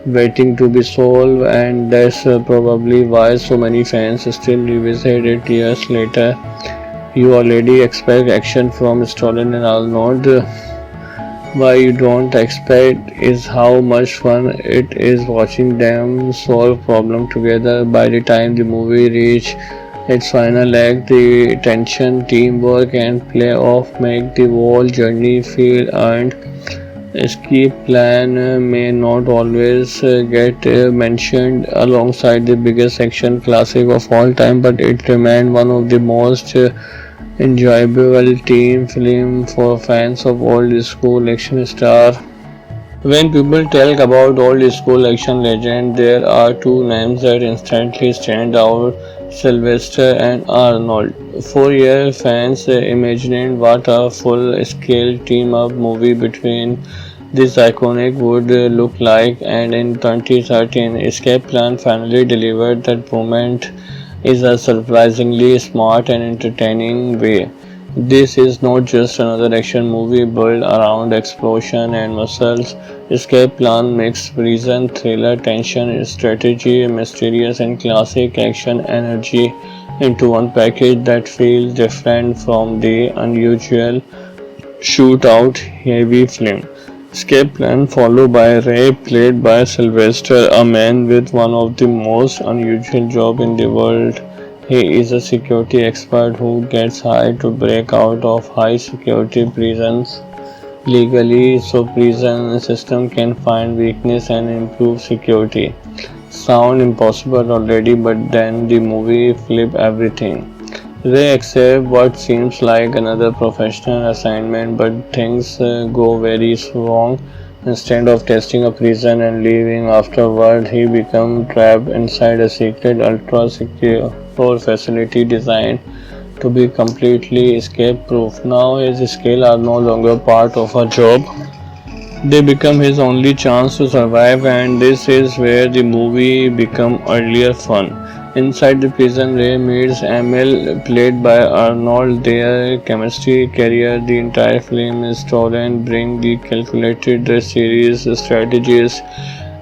waiting to be solved. And that's probably why so many fans still revisit it years later. You already expect action from Stallone and Arnold. Why you don't expect is how much fun it is watching them solve problem together. By the time the movie reach its final act, the tension, teamwork, and play off make the whole journey feel earned. Escape plan may not always get mentioned alongside the biggest action classic of all time, but it remains one of the most enjoyable team film for fans of old school action star. When people talk about old school action legend, there are two names that instantly stand out: Sylvester and Arnold. For years, fans imagined what a full-scale team-up movie between this iconic would look like, and in 2013, Escape Plan finally delivered that moment is a surprisingly smart and entertaining way. This is not just another action movie built around explosion and muscles. Escape Plan mixed prison, thriller, tension, strategy, mysterious, and classic action energy into one package that feels different from the unusual shootout heavy film. Escape Plan followed by Ray, played by Sylvester, a man with one of the most unusual jobs in the world. He is a security expert who gets hired to break out of high security prisons legally so prison system can find weakness and improve security. Sound impossible already, but then the movie flip everything. They accept what seems like another professional assignment, but things go very wrong. Instead of testing a prison and leaving afterward, he becomes trapped inside a secret, ultra secure facility designed to be completely escape proof. Now his skills are no longer part of a job. They become his only chance to survive, and this is where the movie become earlier fun. Inside the prison, Ray meets Emil, played by Arnold. Their chemistry carrier the entire film is stolen, bring the calculated series strategies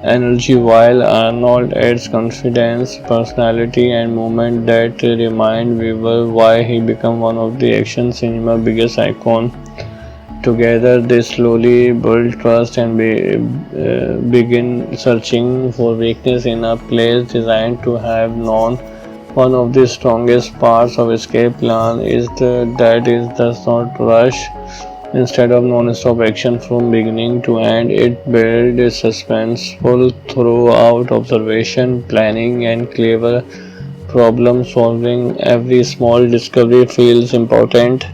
energy while Arnold adds confidence, personality and movement that remind viewers why he became one of the action cinema biggest icons. Together, they slowly build trust and begin searching for weakness in a place designed to have known. One of the strongest parts of Escape Plan is that it does not rush. Instead of non-stop action from beginning to end, it builds suspenseful throughout observation, planning, and clever problem solving. Every small discovery feels important.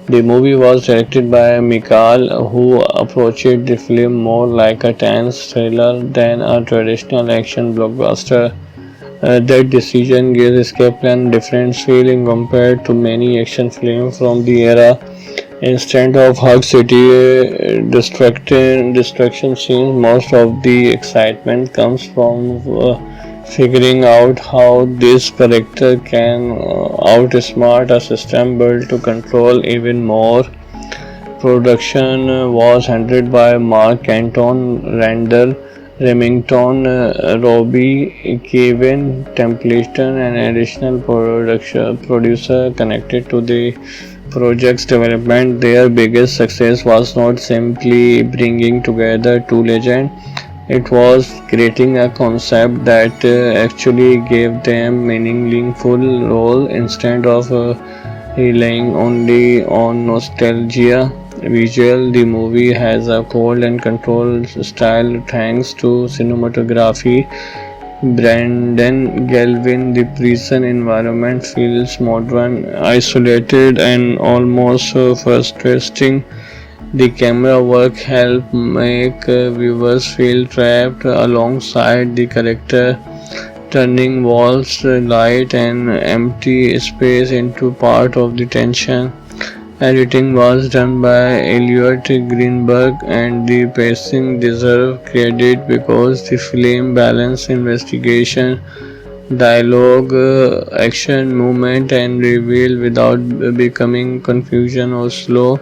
The movie was directed by Mikal, who approached the film more like a tense thriller than a traditional action blockbuster. That decision gives Escape Plan a different feeling compared to many action films from the era. Instead of Hug City destruction scenes, most of the excitement comes from figuring out how this character can outsmart a system built to control even more. Production was handled by Mark Canton, Randall Remington, Robbie Kevin Templeton, and additional producer connected to the project's development. Their biggest success was not simply bringing together two legends, it was creating a concept that actually gave them meaningful role instead of relying only on nostalgia. Visual, the movie has a cold and controlled style thanks to cinematography. Brandon Galvin, the prison environment feels modern, isolated, and almost frustrating. The camera work helps make viewers feel trapped alongside the character. turning walls, light, and empty space into part of the tension. Editing was done by Elliot Greenberg, and the pacing deserves credit because the film balanced investigation, dialogue, action, movement, and reveal without becoming confusion or slow.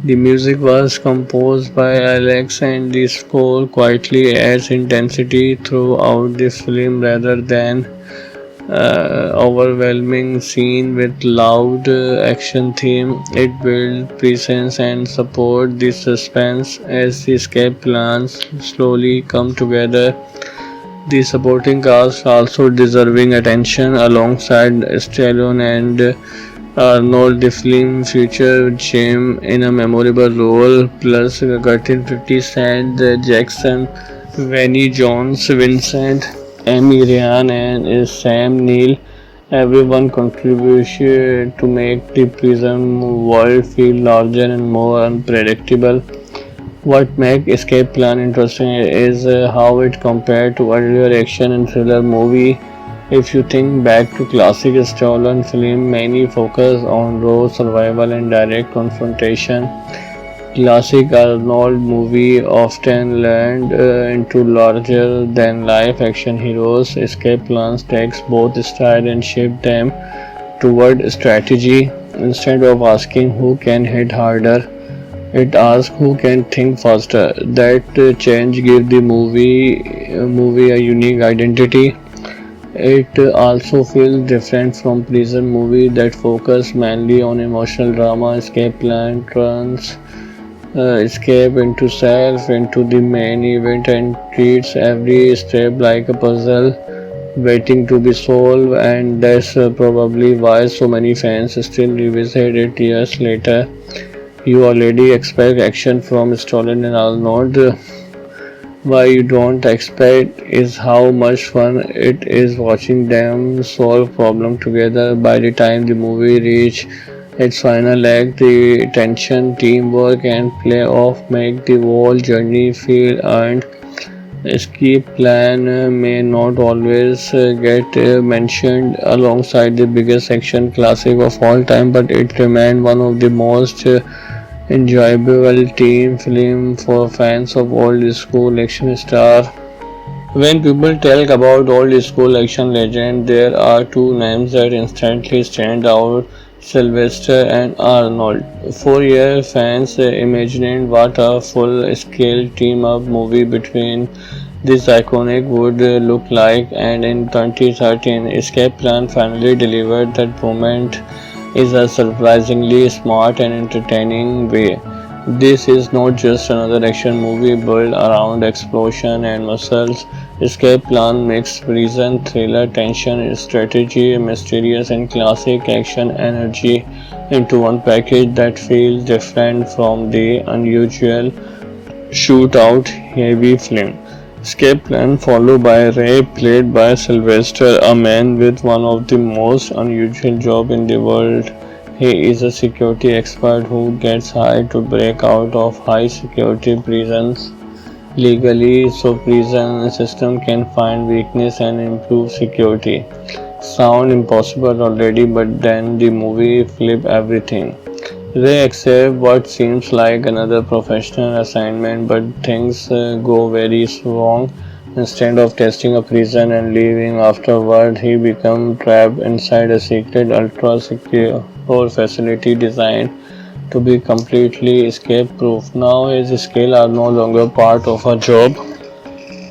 The music was composed by Alex, and the score quietly adds intensity throughout the film rather than overwhelming scene with loud action theme. It builds presence and support the suspense as the escape plans slowly come together. The supporting cast also deserving attention alongside Stallone and Arnold. The film featured Jim in a memorable role, plus Curtin 50 Cent, Jackson, Vinnie Jones, Vincent, Amy Ryan, and Sam Neill. Everyone contributed to make the prison world feel larger and more unpredictable. What makes Escape Plan interesting is how it compared to earlier action and thriller movie. If you think back to classic stolen film, many focus on raw survival and direct confrontation. Classic Arnold movie often leaned into larger than life action heroes. Escape Plans takes both style and shape them toward strategy. Instead of asking who can hit harder, it asks who can think faster. That change gives the movie a unique identity. It also feels different from prison movie that focus mainly on emotional drama. Escape plan turns escape into self, into the main event, and treats every step like a puzzle waiting to be solved. And that's probably why so many fans still revisit it years later. You already expect action from Stolen and Arnold. Why you don't expect is how much fun it is watching them solve problem together. By the time the movie reach its final act, the tension, teamwork, and playoff make the whole journey feel earned. Escape plan may not always get mentioned alongside the biggest action classic of all time, but it remains one of the most enjoyable team film for fans of old school action star. When people talk about old school action legend, there are two names that instantly stand out: Sylvester and Arnold. For years, fans imagined what a full-scale team-up movie between this iconic would look like, and in 2013, Escape Plan finally delivered that moment is a surprisingly smart and entertaining way. This is not just another action movie built around explosion and muscles. Escape Plan mixed prison, thriller, tension, strategy, mysterious, and classic action energy into one package that feels different from the unusual shootout heavy film. Escape Plan followed by Ray, played by Sylvester, a man with one of the most unusual jobs in the world. He is a security expert who gets hired to break out of high security prisons legally so prison system can find weakness and improve security. Sound impossible already, but then the movie flip everything. They accept what seems like another professional assignment, but things go very wrong. Instead of testing a prison and leaving afterward, he becomes trapped inside a secret ultra secure facility designed to be completely escape proof. Now his skills are no longer part of a job.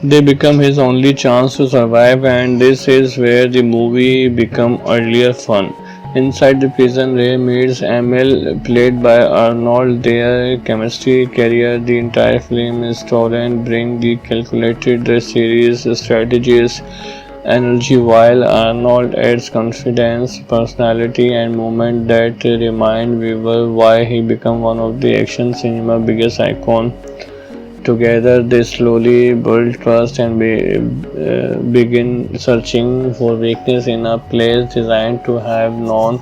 They become his only chance to survive, and this is where the movie become earlier fun. Inside the prison, Ray meets Emil, played by Arnold. Their chemistry carry the entire film. Stolen bring the calculated series strategies energy, while Arnold adds confidence, personality, and moment that remind viewer why he became one of the action cinema biggest icon. Together, they slowly build trust and begin searching for weakness in a place designed to have known.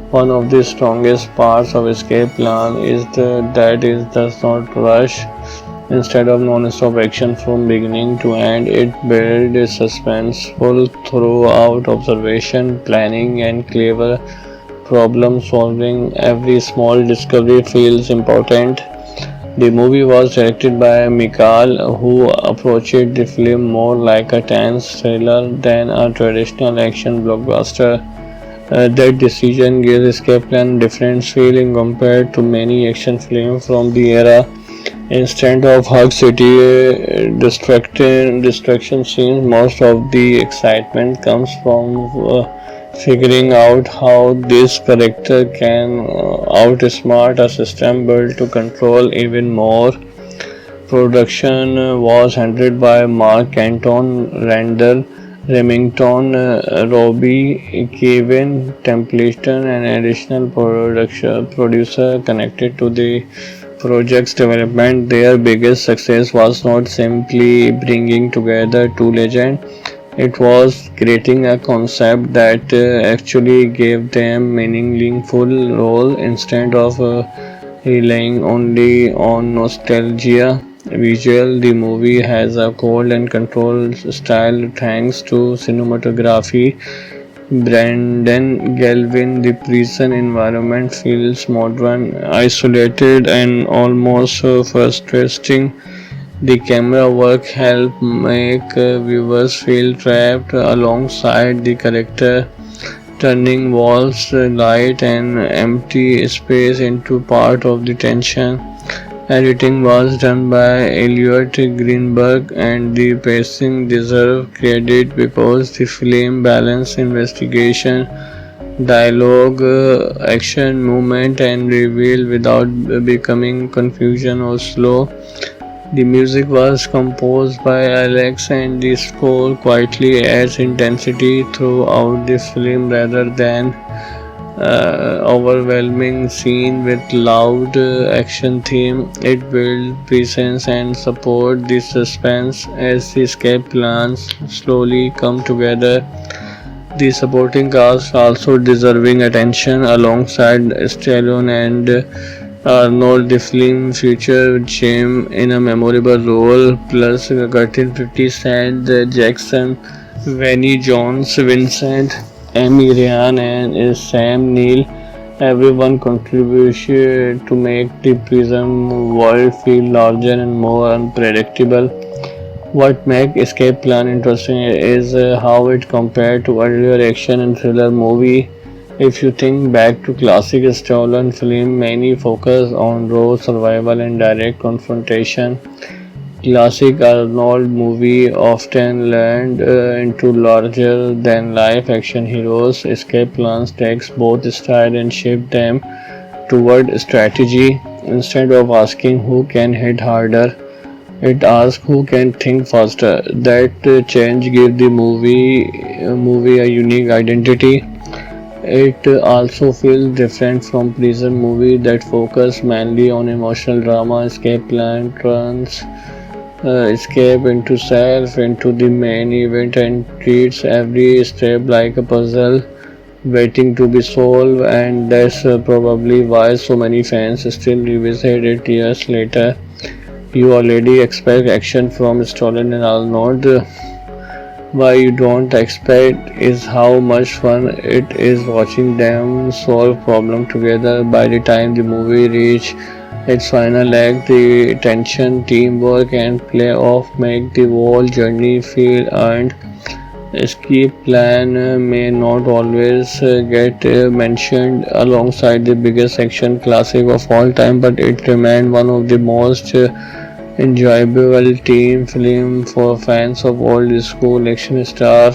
One of the strongest parts of Escape Plan is that it does not rush. instead of non-stop action from beginning to end. It built suspenseful throughout observation, planning, and clever problem solving. Every small discovery feels important. The movie was directed by Mikal, who approached the film more like a tense thriller than a traditional action blockbuster. That decision gives Escape Plan a different feeling compared to many action films from the era. Instead of Hug City destruction scenes, most of the excitement comes from figuring out how this character can outsmart a system built to control even more. Production was handled by Mark Anton, Randall Remington, Robbie Kevin Templeton, and additional production producer connected to the project's development. Their biggest success was not simply bringing together two legends, it was creating a concept that actually gave them meaningful role instead of relying only on nostalgia. Visual, the movie has a cold and controlled style thanks to cinematography. Brandon Galvin, the prison environment feels modern, isolated, and almost frustrating. The camera work helped make viewers feel trapped alongside the character, turning walls, light, and empty space into part of the tension. Editing was done by Elliot Greenberg, and the pacing deserves credit because the film balanced investigation, dialogue, action, movement, and reveal without becoming confusion or slow. The music was composed by Alex, and the score quietly adds intensity throughout the film rather than overwhelming scene with loud action theme. It builds presence and support the suspense as the escape plans slowly come together. The supporting cast also deserving attention alongside Stallone and Arnold. The film featured Jim in a memorable role, plus Curtin 50 Cent, Jackson, Vinnie Jones, Vincent, Amy Ryan, and Sam Neill. Everyone contributed to make the prison world feel larger and more unpredictable. What makes Escape Plan interesting is how it compared to earlier action and thriller movie. If you think back to classic stolen film, many focus on raw survival and direct confrontation. Classic Arnold movie often leaned into larger than life action heroes. Escape Plans takes both style and shape them toward strategy. Instead of asking who can hit harder, it asks who can think faster. That change gives the movie a unique identity. It also feels different from prison movies that focus mainly on emotional drama. Escape plan turns escape into self, into the main event, and treats every step like a puzzle waiting to be solved. And that's probably why so many fans still revisit it years later. You already expect action from Stolen and Arnold. Why you don't expect is how much fun it is watching them solve problem together. By the time the movie reach its final act, the tension, teamwork, and play off make the whole journey feel earned. Escape plan may not always get mentioned alongside the biggest action classic of all time, but it remains one of the most enjoyable teen film for fans of old school action star.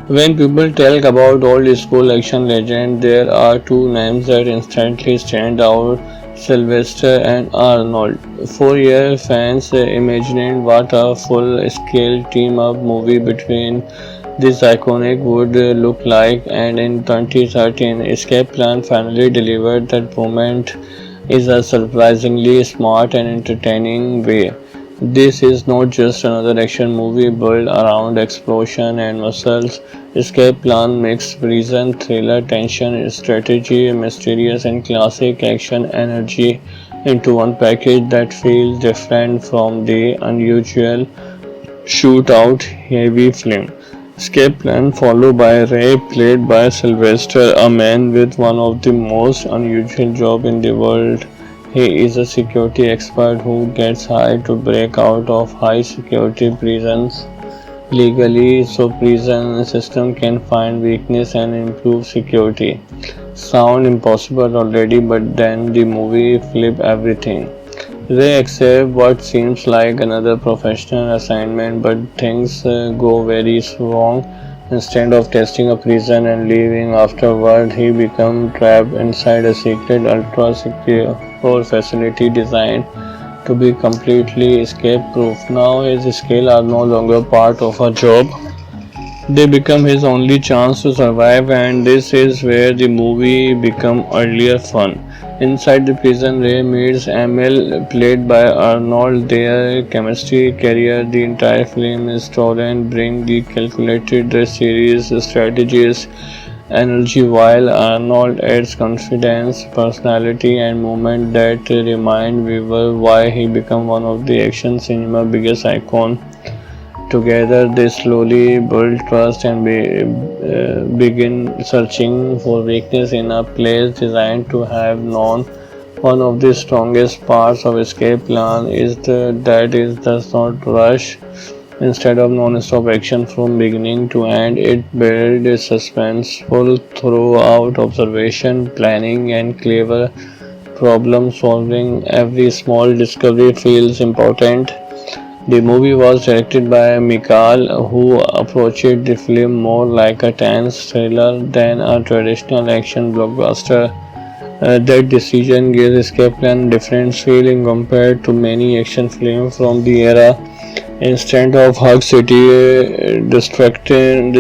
When people talk about old school action legend, there are two names that instantly stand out: Sylvester and Arnold. For years, fans imagined what a full-scale team-up movie between this iconic would look like, and in 2013, Escape Plan finally delivered that moment is a surprisingly smart and entertaining way. This is not just another action movie built around explosion and muscles. Escape Plan mixed prison, thriller, tension, strategy, mysterious, and classic action energy. into one package that feels different from the unusual shootout heavy film. Escape Plan, followed by Ray, played by Sylvester, a man with one of the most unusual jobs in the world. He is a security expert who gets hired to break out of high security prisons legally so prison system can find weakness and improve security. Sound impossible already, but then the movie flip everything. They accept what seems like another professional assignment, but things go very wrong. Instead of testing a prison and leaving afterward, he becomes trapped inside a secret, ultra secure facility designed to be completely escape proof. Now his skills are no longer part of a job. They become his only chance to survive, and this is where the movie become earlier fun. Inside the prison, Ray meets Emil, played by Arnold. Their chemistry carrier the entire film is stolen, bring the calculated series strategies energy while Arnold adds confidence, personality and movement that remind viewer why he became one of the action cinema biggest icon. Together they slowly build trust and begin searching for weakness in a place designed to have known. One of the strongest parts of Escape Plan is that it does not rush. Instead of non-stop action from beginning to end, it builds suspenseful throughout observation, planning, and clever problem solving. Every small discovery feels important. The movie was directed by Mikal, who approached the film more like a tense thriller than a traditional action blockbuster. That decision gives Escape Plan a different feeling compared to many action films from the era. Instead of Hug City destruction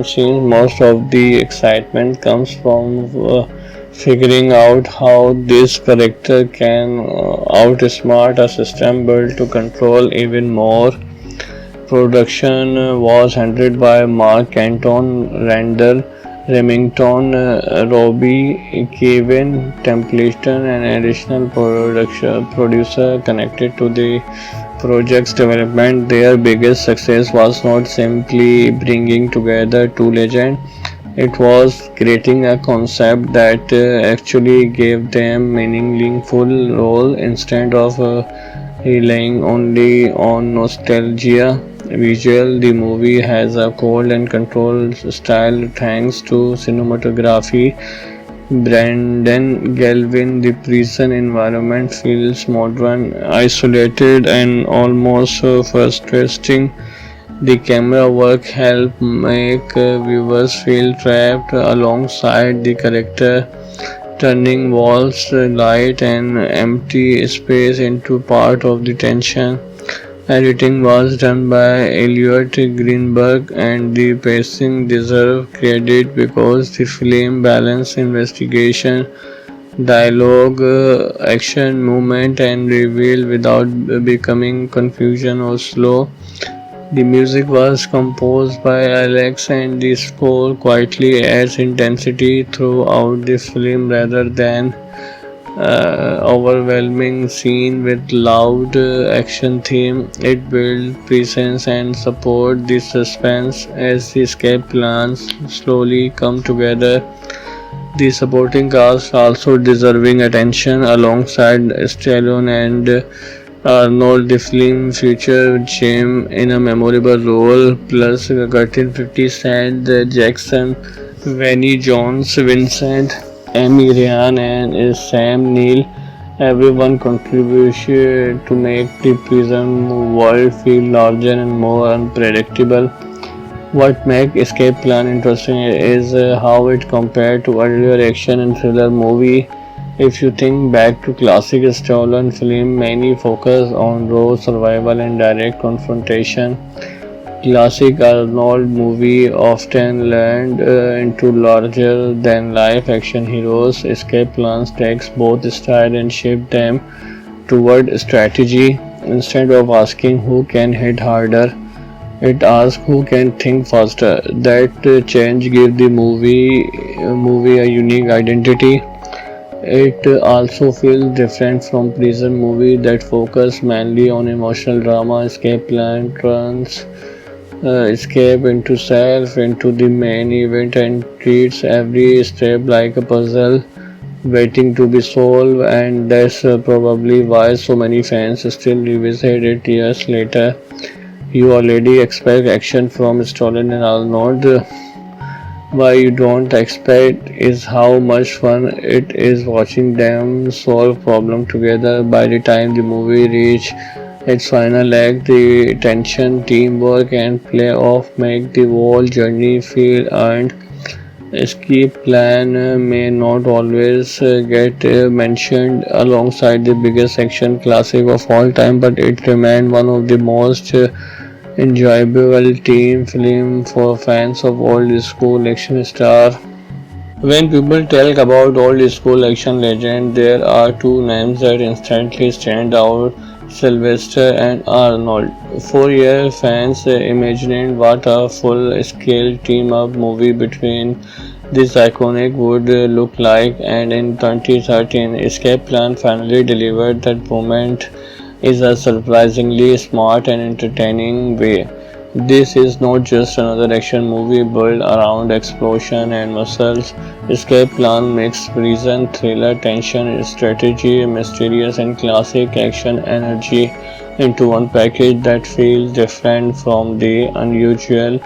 scenes, most of the excitement comes from figuring out how this character can outsmart a system built to control even more. Production was handled by Mark Canton, Randall Remington, Robbie Kevin Templeton, and additional producer connected to the project's development. Their biggest success was not simply bringing together two legends, it was creating a concept that actually gave them meaningful role instead of relying only on nostalgia. Visual, the movie has a cold and controlled style thanks to cinematography. Brandon Galvin, the prison environment feels modern, isolated, and almost frustrating. The camera work helps make viewers feel trapped alongside the character, turning walls, light, and empty space into part of the tension. Editing was done by Elliot Greenberg, and the pacing deserves credit because the film balanced investigation, dialogue, action, movement, and reveal without becoming confusion or slow. The music was composed by Alex, and the score quietly adds intensity throughout the film rather than overwhelming scene with loud action theme. It builds presence and support the suspense as the escape plans slowly come together. The supporting cast also deserving attention alongside Stallone and Arnold. The film featured Jim in a memorable role, plus Curtin 50 Cent, Jackson, Vinnie Jones, Vincent, Amy Ryan, and Sam Neill. Everyone contributed to make the prison world feel larger and more unpredictable. What makes Escape Plan interesting is how it compared to earlier action and thriller movie. If you think back to classic stolen film, many focus on raw survival and direct confrontation. Classic Arnold movie often leaned into larger than life action heroes. Escape Plans takes both style and shape them toward strategy. Instead of asking who can hit harder, it asks who can think faster. That change gives the movie a unique identity. It also feels different from prison movies that focus mainly on emotional drama, escape plan, escape into self, into the main event, and treats every step like a puzzle waiting to be solved. And that's probably why so many fans still revisit it years later. You already expect action from Stolen and Arnold. Why you don't expect is how much fun it is watching them solve problem together. By the time the movie reach its final act, the tension, teamwork, and play-off make the whole journey feel earned. Escape plan may not always get mentioned alongside the biggest action classic of all time, but it remains one of the most enjoyable teen film for fans of old school action star. When people talk about old school action legend, there are two names that instantly stand out: Sylvester and Arnold. For years, fans imagined what a full-scale team-up movie between this iconic would look like, and in 2013, Escape Plan finally delivered that moment is a surprisingly smart and entertaining way. This is not just another action movie built around explosion and muscles. Escape Plan mixes prison, thriller, tension, strategy, mysterious, and classic action energy into one package that feels different from the unusual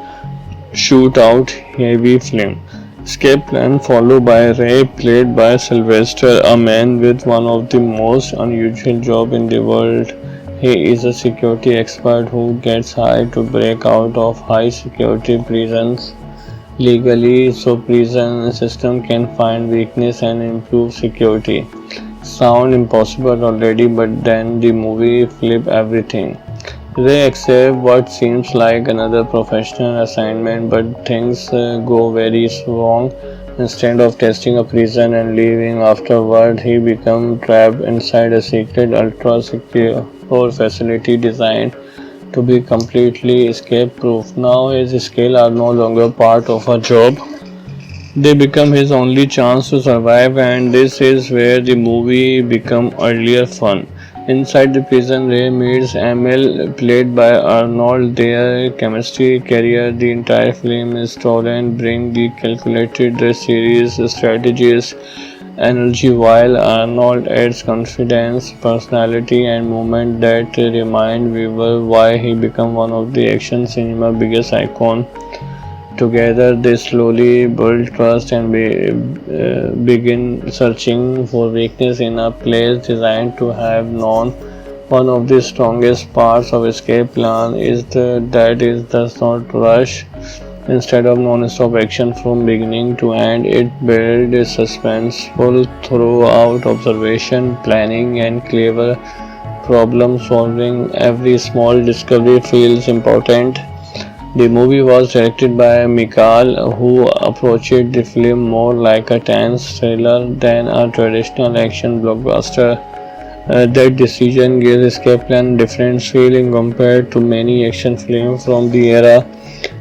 shootout heavy film. Escape Plan followed by Ray, played by Sylvester, a man with one of the most unusual jobs in the world. He is a security expert who gets hired to break out of high security prisons legally so prison system can find weakness and improve security. Sound impossible already, but then the movie flip everything. They accept what seems like another professional assignment, but things go very wrong. Instead of testing a prison and leaving afterward, he becomes trapped inside a secret, ultra-secure facility designed to be completely escape-proof. Now his skills are no longer part of a job. They become his only chance to survive, and this is where the movie become earlier fun. Inside the prison, Ray meets Emil, played by Arnold. Their chemistry carrier the entire film is stolen, bring the calculated series strategies energy, while Arnold adds confidence, personality, and moment that remind viewer why he become one of the action cinema biggest icon. Together, they slowly build trust and begin searching for weakness in a place designed to have known. One of the strongest parts of Escape Plan is that it does not rush. Instead of non-stop action from beginning to end, it builds suspenseful throughout observation, planning, and clever problem solving. Every small discovery feels important. The movie was directed by Mikal, who approached the film more like a tense thriller than a traditional action blockbuster. That decision gives Escape Plan a different feeling compared to many action films from the era.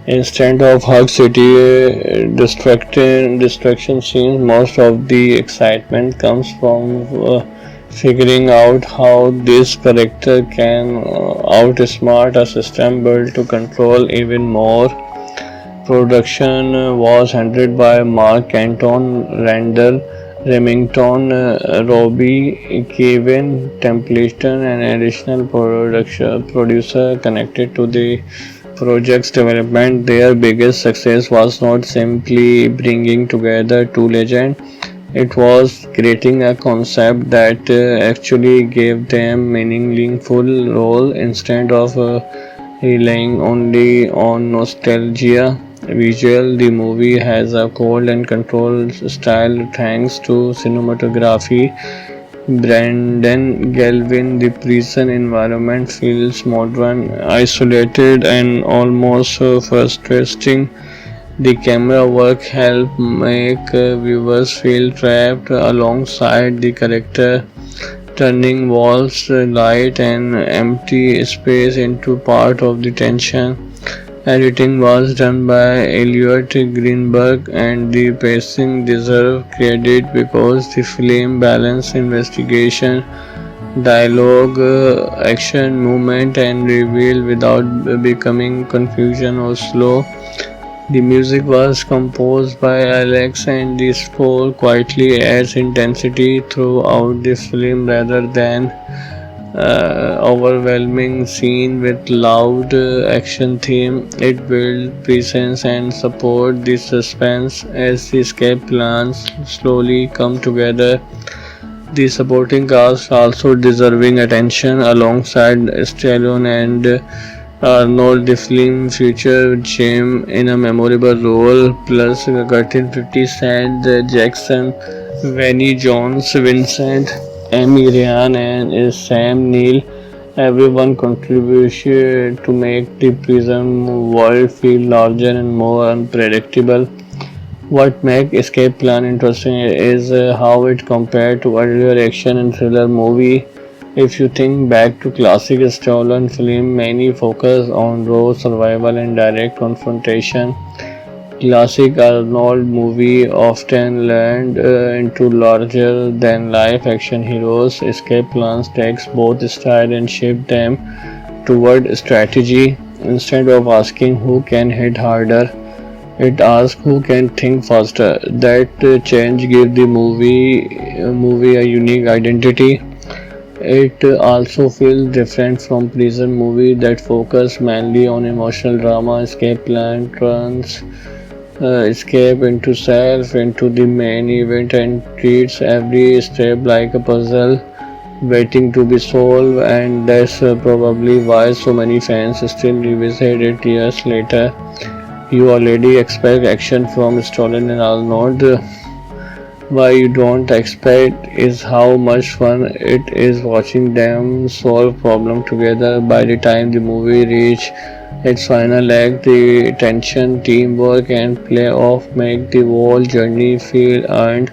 Instead of Hug City distraction scenes, most of the excitement comes from figuring out how this character can outsmart a system built to control even more. Production was handled by Mark Anton, Randall Remington, Robbie Kevin Templeton, and additional producer connected to the project's development. Their biggest success was not simply bringing together two legends, it was creating a concept that actually gave them meaningful role instead of relying only on nostalgia. Visual, the movie has a cold and controlled style thanks to cinematography. Brandon Galvin, the prison environment feels modern, isolated, and almost frustrating. The camera work helps make viewers feel trapped alongside the character, turning walls, light, and empty space into part of the tension. Editing was done by Elliot Greenberg, and the pacing deserves credit because the film balanced investigation, dialogue, action, movement, and reveal without becoming confusion or slow. The music was composed by Alex, and the score quietly adds intensity throughout the film rather than overwhelming scene with loud action theme. It builds presence and support the suspense as the escape plans slowly come together. The supporting cast also deserving attention alongside Stallone and Arnold. The film featured Jim in a memorable role, plus Curtin 50 Cent, Jackson, Vinnie Jones, Vincent, Amy Ryan, and Sam Neill. Everyone contributed to make the prison world feel larger and more unpredictable. What makes Escape Plan interesting is how it compared to earlier action and thriller movie. If you think back to classic Stolen film, many focus on raw survival and direct confrontation. Classic Arnold movie often land into larger than life action heroes. Escape plans takes both style and shape them toward strategy. Instead of asking who can hit harder, it asks who can think faster. That change gives the movie a unique identity. It also feels different from prison movie that focus mainly on emotional drama. Escape plan turns escape into self, into the main event, and treats every step like a puzzle waiting to be solved. And that's probably why so many fans still revisit it years later. You already expect action from Stallone and Arnold. Why you don't expect is how much fun it is watching them solve problem together. By the time the movie reach its final act, the tension, teamwork, and play-off make the whole journey feel earned.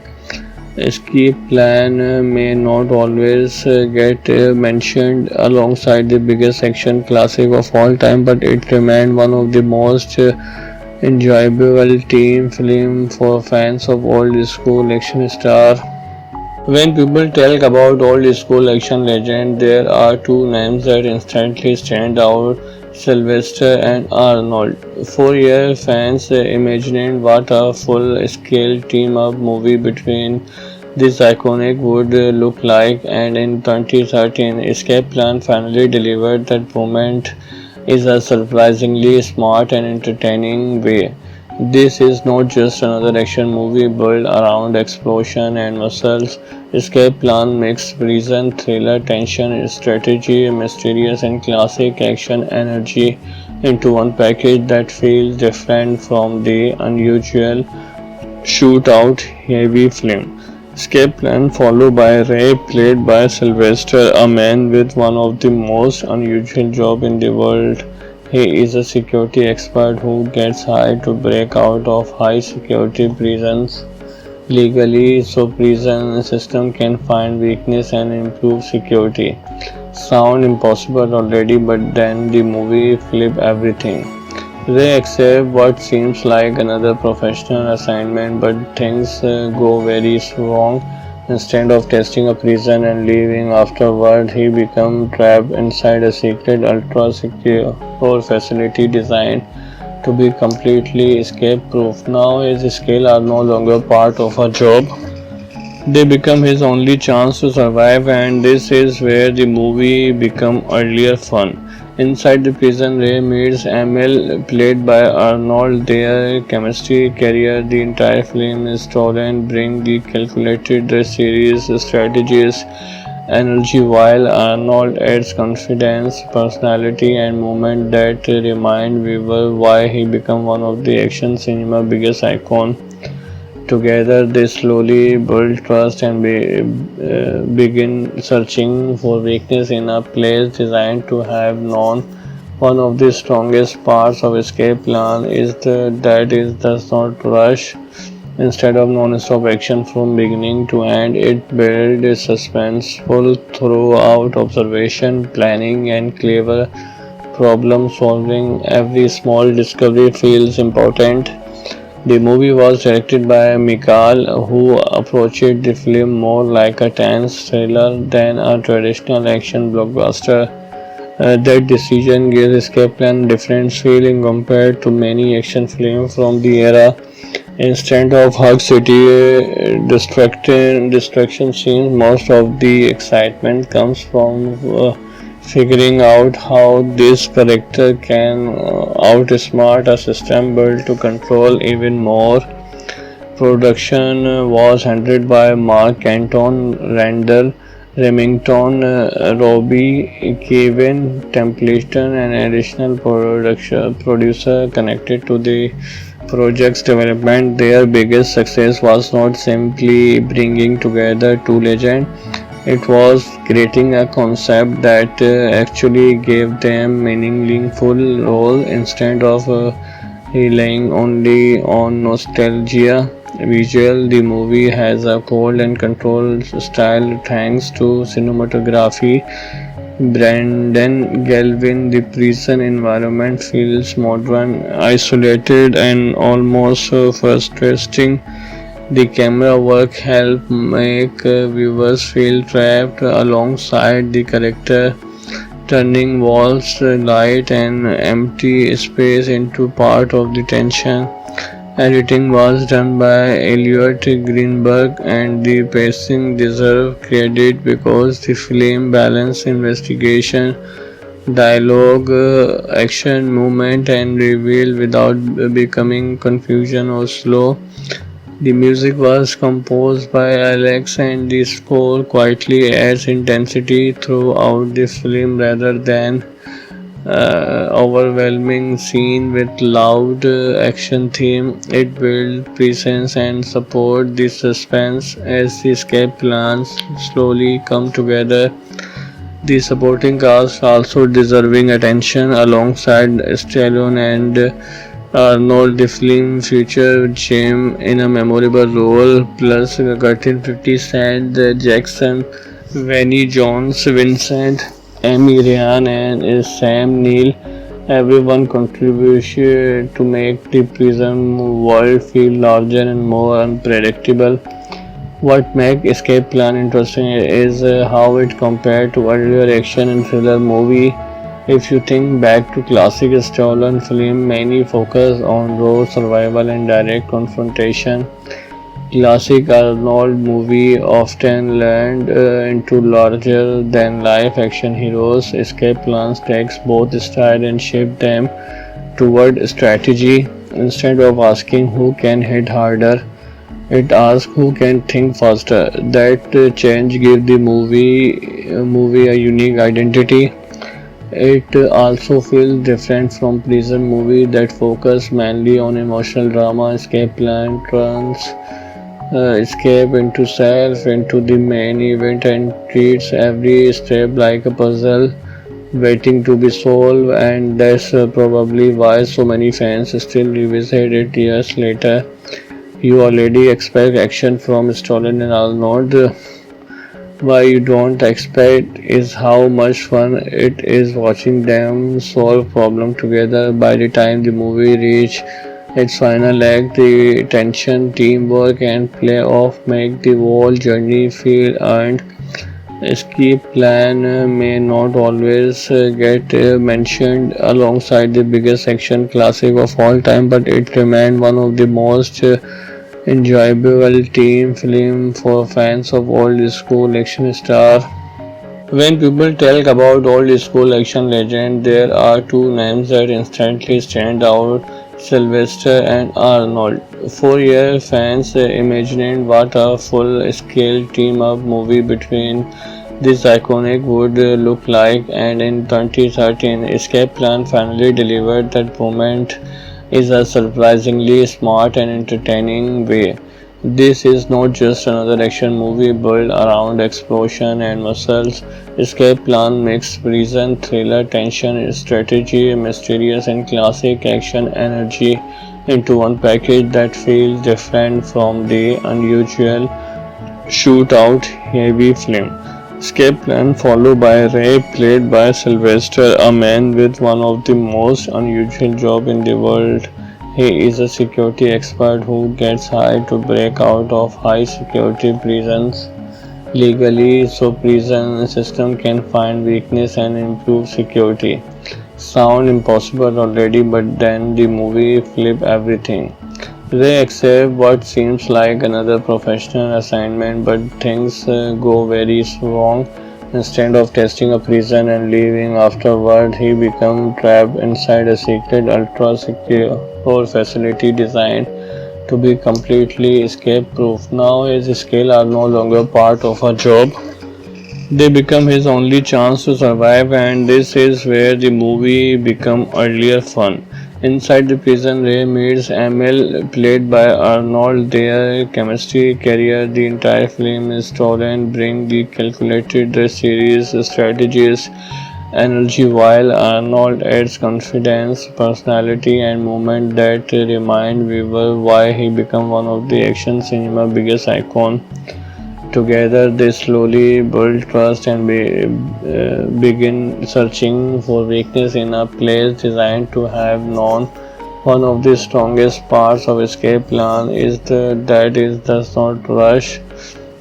Escape plan may not always get mentioned alongside the biggest action classic of all time, but it remains one of the most enjoyable team film for fans of old school action star. When people talk about old school action legend, there are two names that instantly stand out: Sylvester and Arnold. For years, fans imagined what a full-scale team-up movie between this iconic would look like, and in 2013, Escape Plan finally delivered that moment is a surprisingly smart and entertaining way. This is not just another action movie built around explosion and muscles. Escape Plan mixes prison, thriller, tension, strategy, mysterious, and classic action energy into one package that feels different from the unusual shootout heavy film. Escape Plan followed by Ray, played by Sylvester, a man with one of the most unusual jobs in the world. He is a security expert who gets hired to break out of high security prisons legally so prison system can find weakness and improve security. Sound impossible already, but then the movie flip everything. They accept what seems like another professional assignment, but things go very wrong. Instead of testing a prison and leaving afterward, he becomes trapped inside a secret ultra-secure facility designed to be completely escape-proof. Now his skills are no longer part of a job. They become his only chance to survive, and this is where the movie becomes earlier fun. Inside the prison, Ray meets Emil, played by Arnold. Their chemistry carry the entire film. Stolen bring the calculated, the serious strategies, energy, while Arnold adds confidence, personality, and moment that remind viewer why he become one of the action cinema biggest icon. Together, they slowly build trust and begin searching for weakness in a place designed to have known. One of the strongest parts of Escape Plan is that it does not rush. Instead of non-stop action from beginning to end, it builds suspenseful throughout observation, planning, and clever problem solving. Every small discovery feels important. The movie was directed by Mikal, who approached the film more like a tense thriller than a traditional action blockbuster. That decision gives Escape Plan a different feeling compared to many action films from the era. Instead of Hug City destruction scenes, most of the excitement comes from figuring out how this character can outsmart a system built to control even more. Production was handled by Mark Anton, Randall Remington, Robbie Kevin Templeton, and additional production producer connected to the project's development. Their biggest success was not simply bringing together two legends, it was creating a concept that actually gave them meaningful role instead of relying only on nostalgia. Visual, the movie has a cold and controlled style thanks to cinematography. Brandon Galvin, the prison environment feels modern, isolated, and almost frustrating. The camera work helped make viewers feel trapped alongside the character, turning walls, light, and empty space into part of the tension. Editing was done by Elliot Greenberg, and the pacing deserves credit because the film balanced investigation, dialogue, action, movement, and reveal without becoming confusion or slow. The music was composed by Alex, and the score quietly adds intensity throughout the film rather than overwhelming scene with loud action theme. It builds presence and support the suspense as the escape plans slowly come together. The supporting cast also deserving attention alongside Stallone and Arnold. The film featured Jim in a memorable role, plus Curtin 50 Cent, Jackson, Vinnie Jones, Vincent, Amy Ryan, and Sam Neill. Everyone contributed to make the prison world feel larger and more unpredictable. What makes Escape Plan interesting is how it compared to earlier action and thriller movie. If you think back to classic Stallone film, many focus on raw survival and direct confrontation. Classic Arnold movie often leaned into larger than life action heroes. Escape Plans takes both style and shape them toward strategy. Instead of asking who can hit harder, it asks who can think faster. That change gives the movie a unique identity. It also feels different from prison movies that focus mainly on emotional drama. Escape Plan turns escape into self, into the main event, and treats every step like a puzzle waiting to be solved. And that's probably why so many fans still revisit it years later. You already expect action from Stallone and Arnold. Why you don't expect is how much fun it is watching them solve problems together. By the time the movie reaches its final act, the tension, teamwork, and playoff make the whole journey feel earned. Escape Plan may not always get mentioned alongside the biggest action classic of all time, but it remains one of the most enjoyable team film for fans of old school action stars. When people talk about old school action legend, there are two names that instantly stand out: Sylvester and Arnold. For years, fans imagined what a full-scale team-up movie between this iconic would look like, and in 2013, Escape Plan finally delivered that moment is a surprisingly smart and entertaining way. This is not just another action movie built around explosion and muscles. Escape Plan mixed prison, thriller, tension, strategy, mysterious, and classic action energy into one package that feels different from the unusual shootout heavy film. Escape plan followed by Ray, played by Sylvester, a man with one of the most unusual jobs in the world. He is a security expert who gets hired to break out of high security prisons legally so prison system can find weakness and improve security. Sound impossible already, but then the movie flip everything. They accept what seems like another professional assignment, but things go very wrong. Instead of testing a prison and leaving afterward, he becomes trapped inside a secret ultra secure facility designed to be completely escape proof. Now his skills are no longer part of a job. They become his only chance to survive, and this is where the movie become earlier fun. Inside the prison, Ray meets Emil, played by Arnold. Their chemistry carrier the entire film is stolen, bring the calculated series strategies energy while Arnold adds confidence, personality and movement that remind viewer why he became one of the action cinema biggest icon. Together they slowly build trust and begin searching for weakness in a place designed to have known. One of the strongest parts of escape plan is that it does not rush.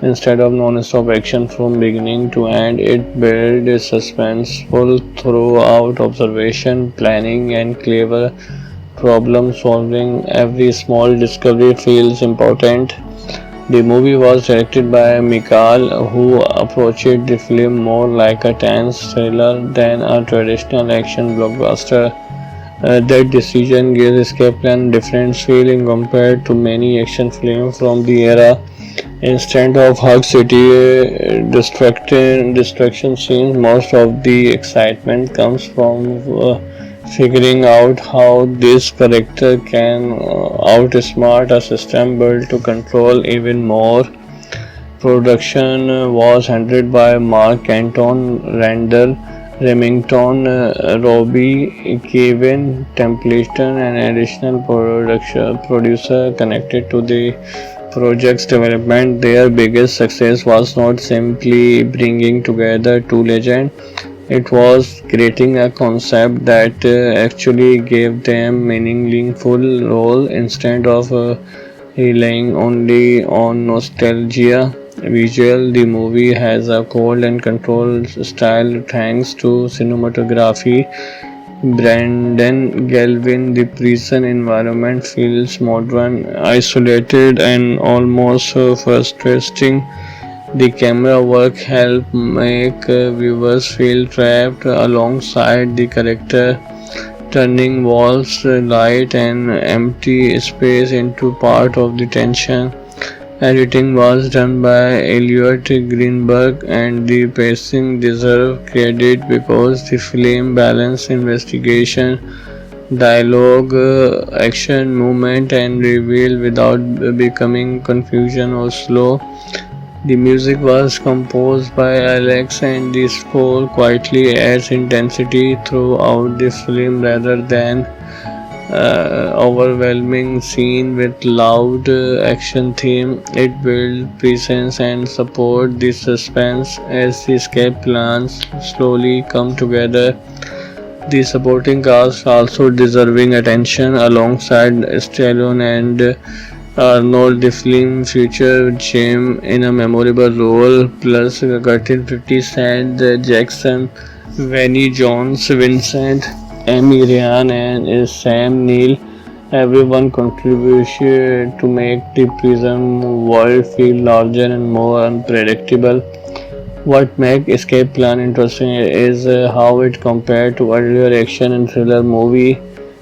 Instead of non-stop action from beginning to end, it builds suspenseful throughout observation, planning, and clever problem solving. Every small discovery feels important. The movie was directed by Mikal, who approached the film more like a tense thriller than a traditional action blockbuster. That decision gives Escape Plan a different feeling compared to many action films from the era. Instead of Hug City destruction scenes, most of the excitement comes from figuring out how this character can outsmart a system built to control even more. Production was handled by Mark Canton, Randall Remington, Robbie Kevin Templeton, and additional producer connected to the project's development. Their biggest success was not simply bringing together two legends, it was creating a concept that actually gave them meaningful role instead of relying only on nostalgia. Visual, the movie has a cold and controlled style thanks to cinematography. Brandon Galvin, the prison environment feels modern, isolated, and almost frustrating. The camera work helped make viewers feel trapped alongside the character, turning walls, light, and empty space into part of the tension. Editing was done by Elliot Greenberg, and the pacing deserves credit because the film balanced investigation, dialogue, action, movement, and reveal without becoming confusion or slow. The music was composed by Alex, and the score quietly adds intensity throughout the film rather than overwhelming scene with loud action theme. It builds presence and support the suspense as the escape plans slowly come together. The supporting cast also deserving attention alongside Stallone and Arnold. The film featured Jim in a memorable role, plus Curtin 50 Cent, Jackson, Vinnie Jones, Vincent, Amy Ryan, and Sam Neill. Everyone contributed to make the prison world feel larger and more unpredictable. What makes Escape Plan interesting is how it compared to earlier action and thriller movie.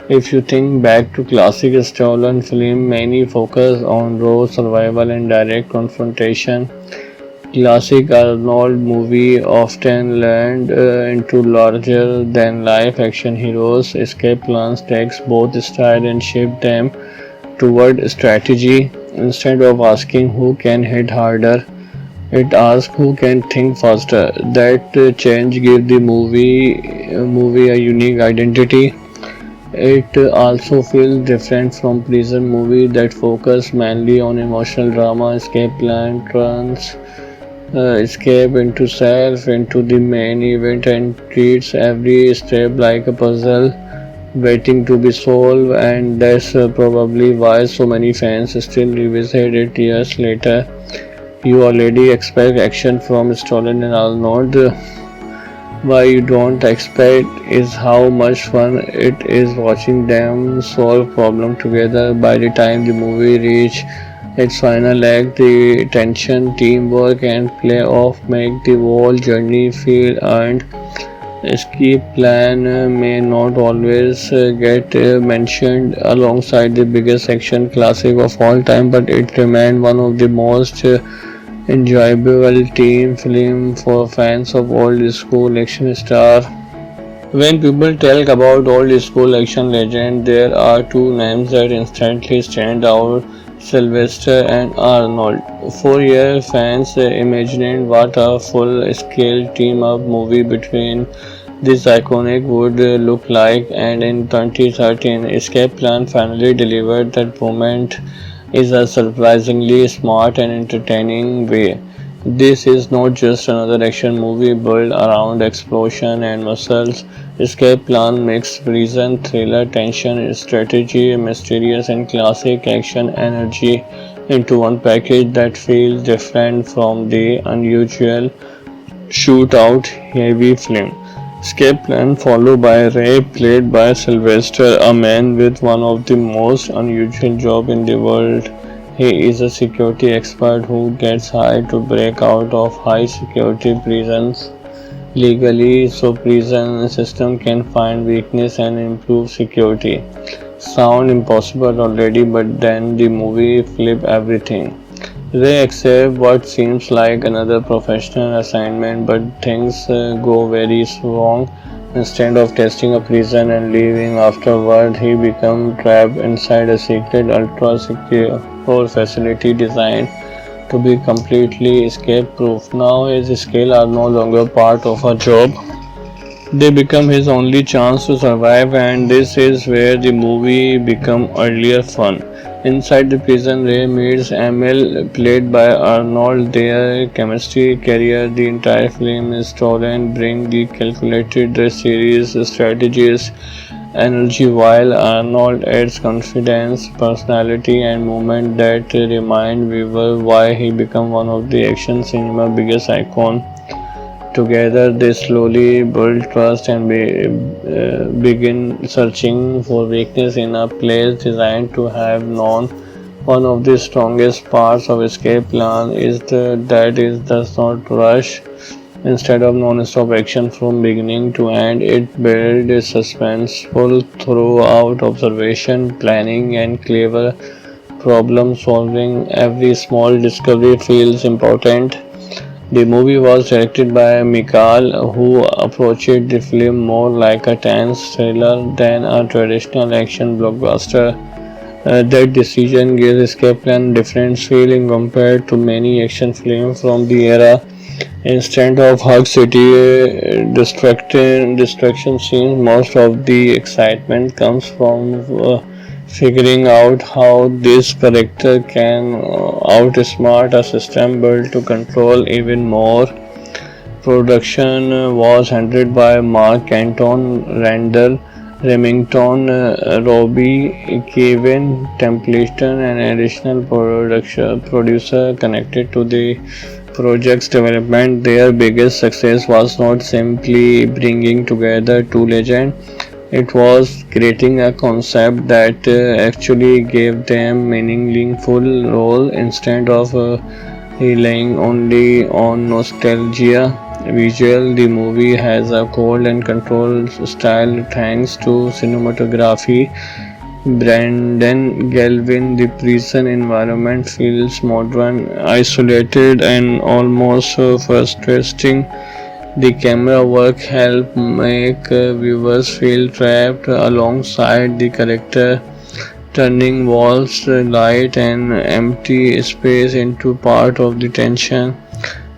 If you think back to classic stolen film, many focus on raw survival and direct confrontation. Classic Arnold movie often leaned into larger than life action heroes. Escape Plans takes both style and shape them toward strategy. Instead of asking who can hit harder, it asks who can think faster. That change gave the movie a unique identity. It also feels different from prison movies that focus mainly on emotional drama. Escape Plan turns escape into self, into the main event, and treats every step like a puzzle waiting to be solved. And that's probably why so many fans still revisit it years later. You already expect action from Stallone and Arnold. What you don't expect is how much fun it is watching them solve problems together. By the time the movie reaches its final act, the tension, teamwork, and play-off make the whole journey feel earned. Escape plan may not always get mentioned alongside the biggest action classic of all time, but it remains one of the most enjoyable team film for fans of old school action star. When people talk about old school action legend, there are two names that instantly stand out: Sylvester and Arnold. For years, fans imagined what a full-scale team-up movie between this iconic would look like, and in 2013, Escape Plan finally delivered that moment is a surprisingly smart and entertaining way. This is not just another action movie built around explosion and muscles. Escape Plan mixes prison, thriller, tension, strategy, mysterious, and classic action energy into one package that feels different from the unusual shootout heavy film. Escape Plan followed by Ray, played by Sylvester, a man with one of the most unusual jobs in the world. He is a security expert who gets hired to break out of high security prisons legally so prison system can find weakness and improve security. Sound impossible already, but then the movie flip everything. They accept what seems like another professional assignment, but things go very wrong. Instead of testing a prison and leaving afterward, he becomes trapped inside a secret ultra-secure facility designed to be completely escape-proof. Now his skills are no longer part of a job. They become his only chance to survive, and this is where the movie becomes earlier fun. Inside the prison, Ray meets Emil, played by Arnold. Their chemistry carries the entire film. Stolen bring the calculated, the series strategies, energy, while Arnold adds confidence, personality, and movement that remind viewer why he become one of the action cinema biggest icon. Together, they slowly build trust and begin searching for weakness in a place designed to have known. One of the strongest parts of Escape Plan is that it does not rush. Instead of non-stop action from beginning to end, it builds suspenseful throughout observation, planning, and clever problem solving. Every small discovery feels important. The movie was directed by Mikhail, who approached the film more like a tense thriller than a traditional action blockbuster. That decision gives Escape Plan a different feeling compared to many action films from the era. Instead of Hug City destruction scenes, most of the excitement comes from figuring out how this character can outsmart a system built to control even more. Production was handled by Mark Anton, Randall Remington, Robbie Kevin Templeton, and additional production producer connected to the project's development. Their biggest success was not simply bringing together two legends, it was creating a concept that actually gave them meaningful role instead of relying only on nostalgia. Visual, the movie has a cold and controlled style thanks to cinematography. Brandon Galvin, the prison environment feels modern, isolated, and almost frustrating. The camera work helps make viewers feel trapped alongside the character, turning walls, light, and empty space into part of the tension.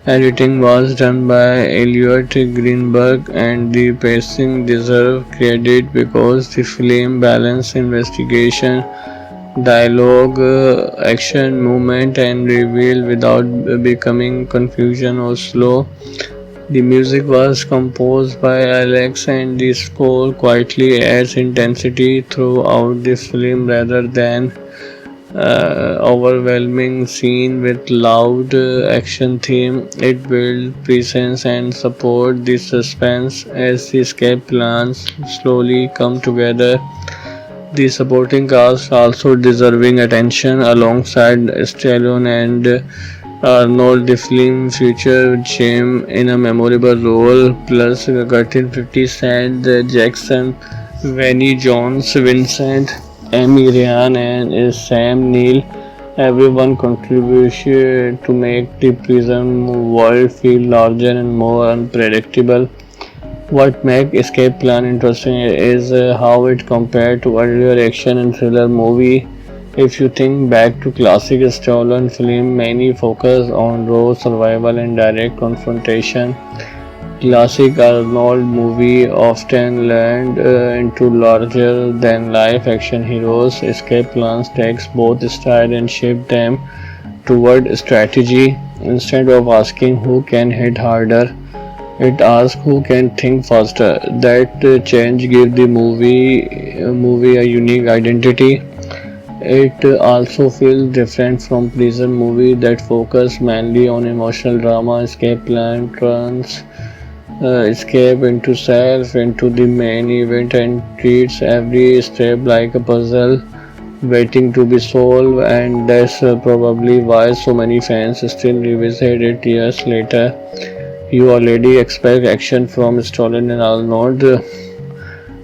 Editing was done by Elliot Greenberg, and the pacing deserves credit because the film balanced investigation dialogue, action, movement, and reveal without becoming confusion or slow. The music was composed by Alex, and the score quietly adds intensity throughout the film rather than overwhelming scene with loud action theme. It builds presence and support the suspense as the escape plans slowly come together. The supporting cast also deserving attention alongside Stallone and Arnold. The film featured Jim in a memorable role, plus Curtin 50 Cent, Jackson, Vinnie Jones, Vincent, Amy Ryan, and Sam Neill. Everyone contributed to make the prison world feel larger and more unpredictable. What makes Escape Plan interesting is how it compared to earlier action and thriller movie. If you think back to classic stolen film, many focus on raw survival and direct confrontation. Classic Arnold movie often land into larger than life action heroes. Escape Plans takes both style and shape them toward strategy. Instead of asking who can hit harder, it asks who can think faster. That change gives the movie a unique identity. It also feels different from prison movies that focus mainly on emotional drama. Escape plan turns escape into self, into the main event, and treats every step like a puzzle waiting to be solved. And that's probably why so many fans still revisit it years later. You already expect action from Stallone and Arnold.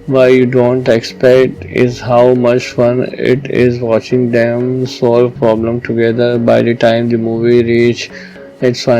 Why you don't expect is how much fun it is watching them solve problem together. By the time the movie reach its final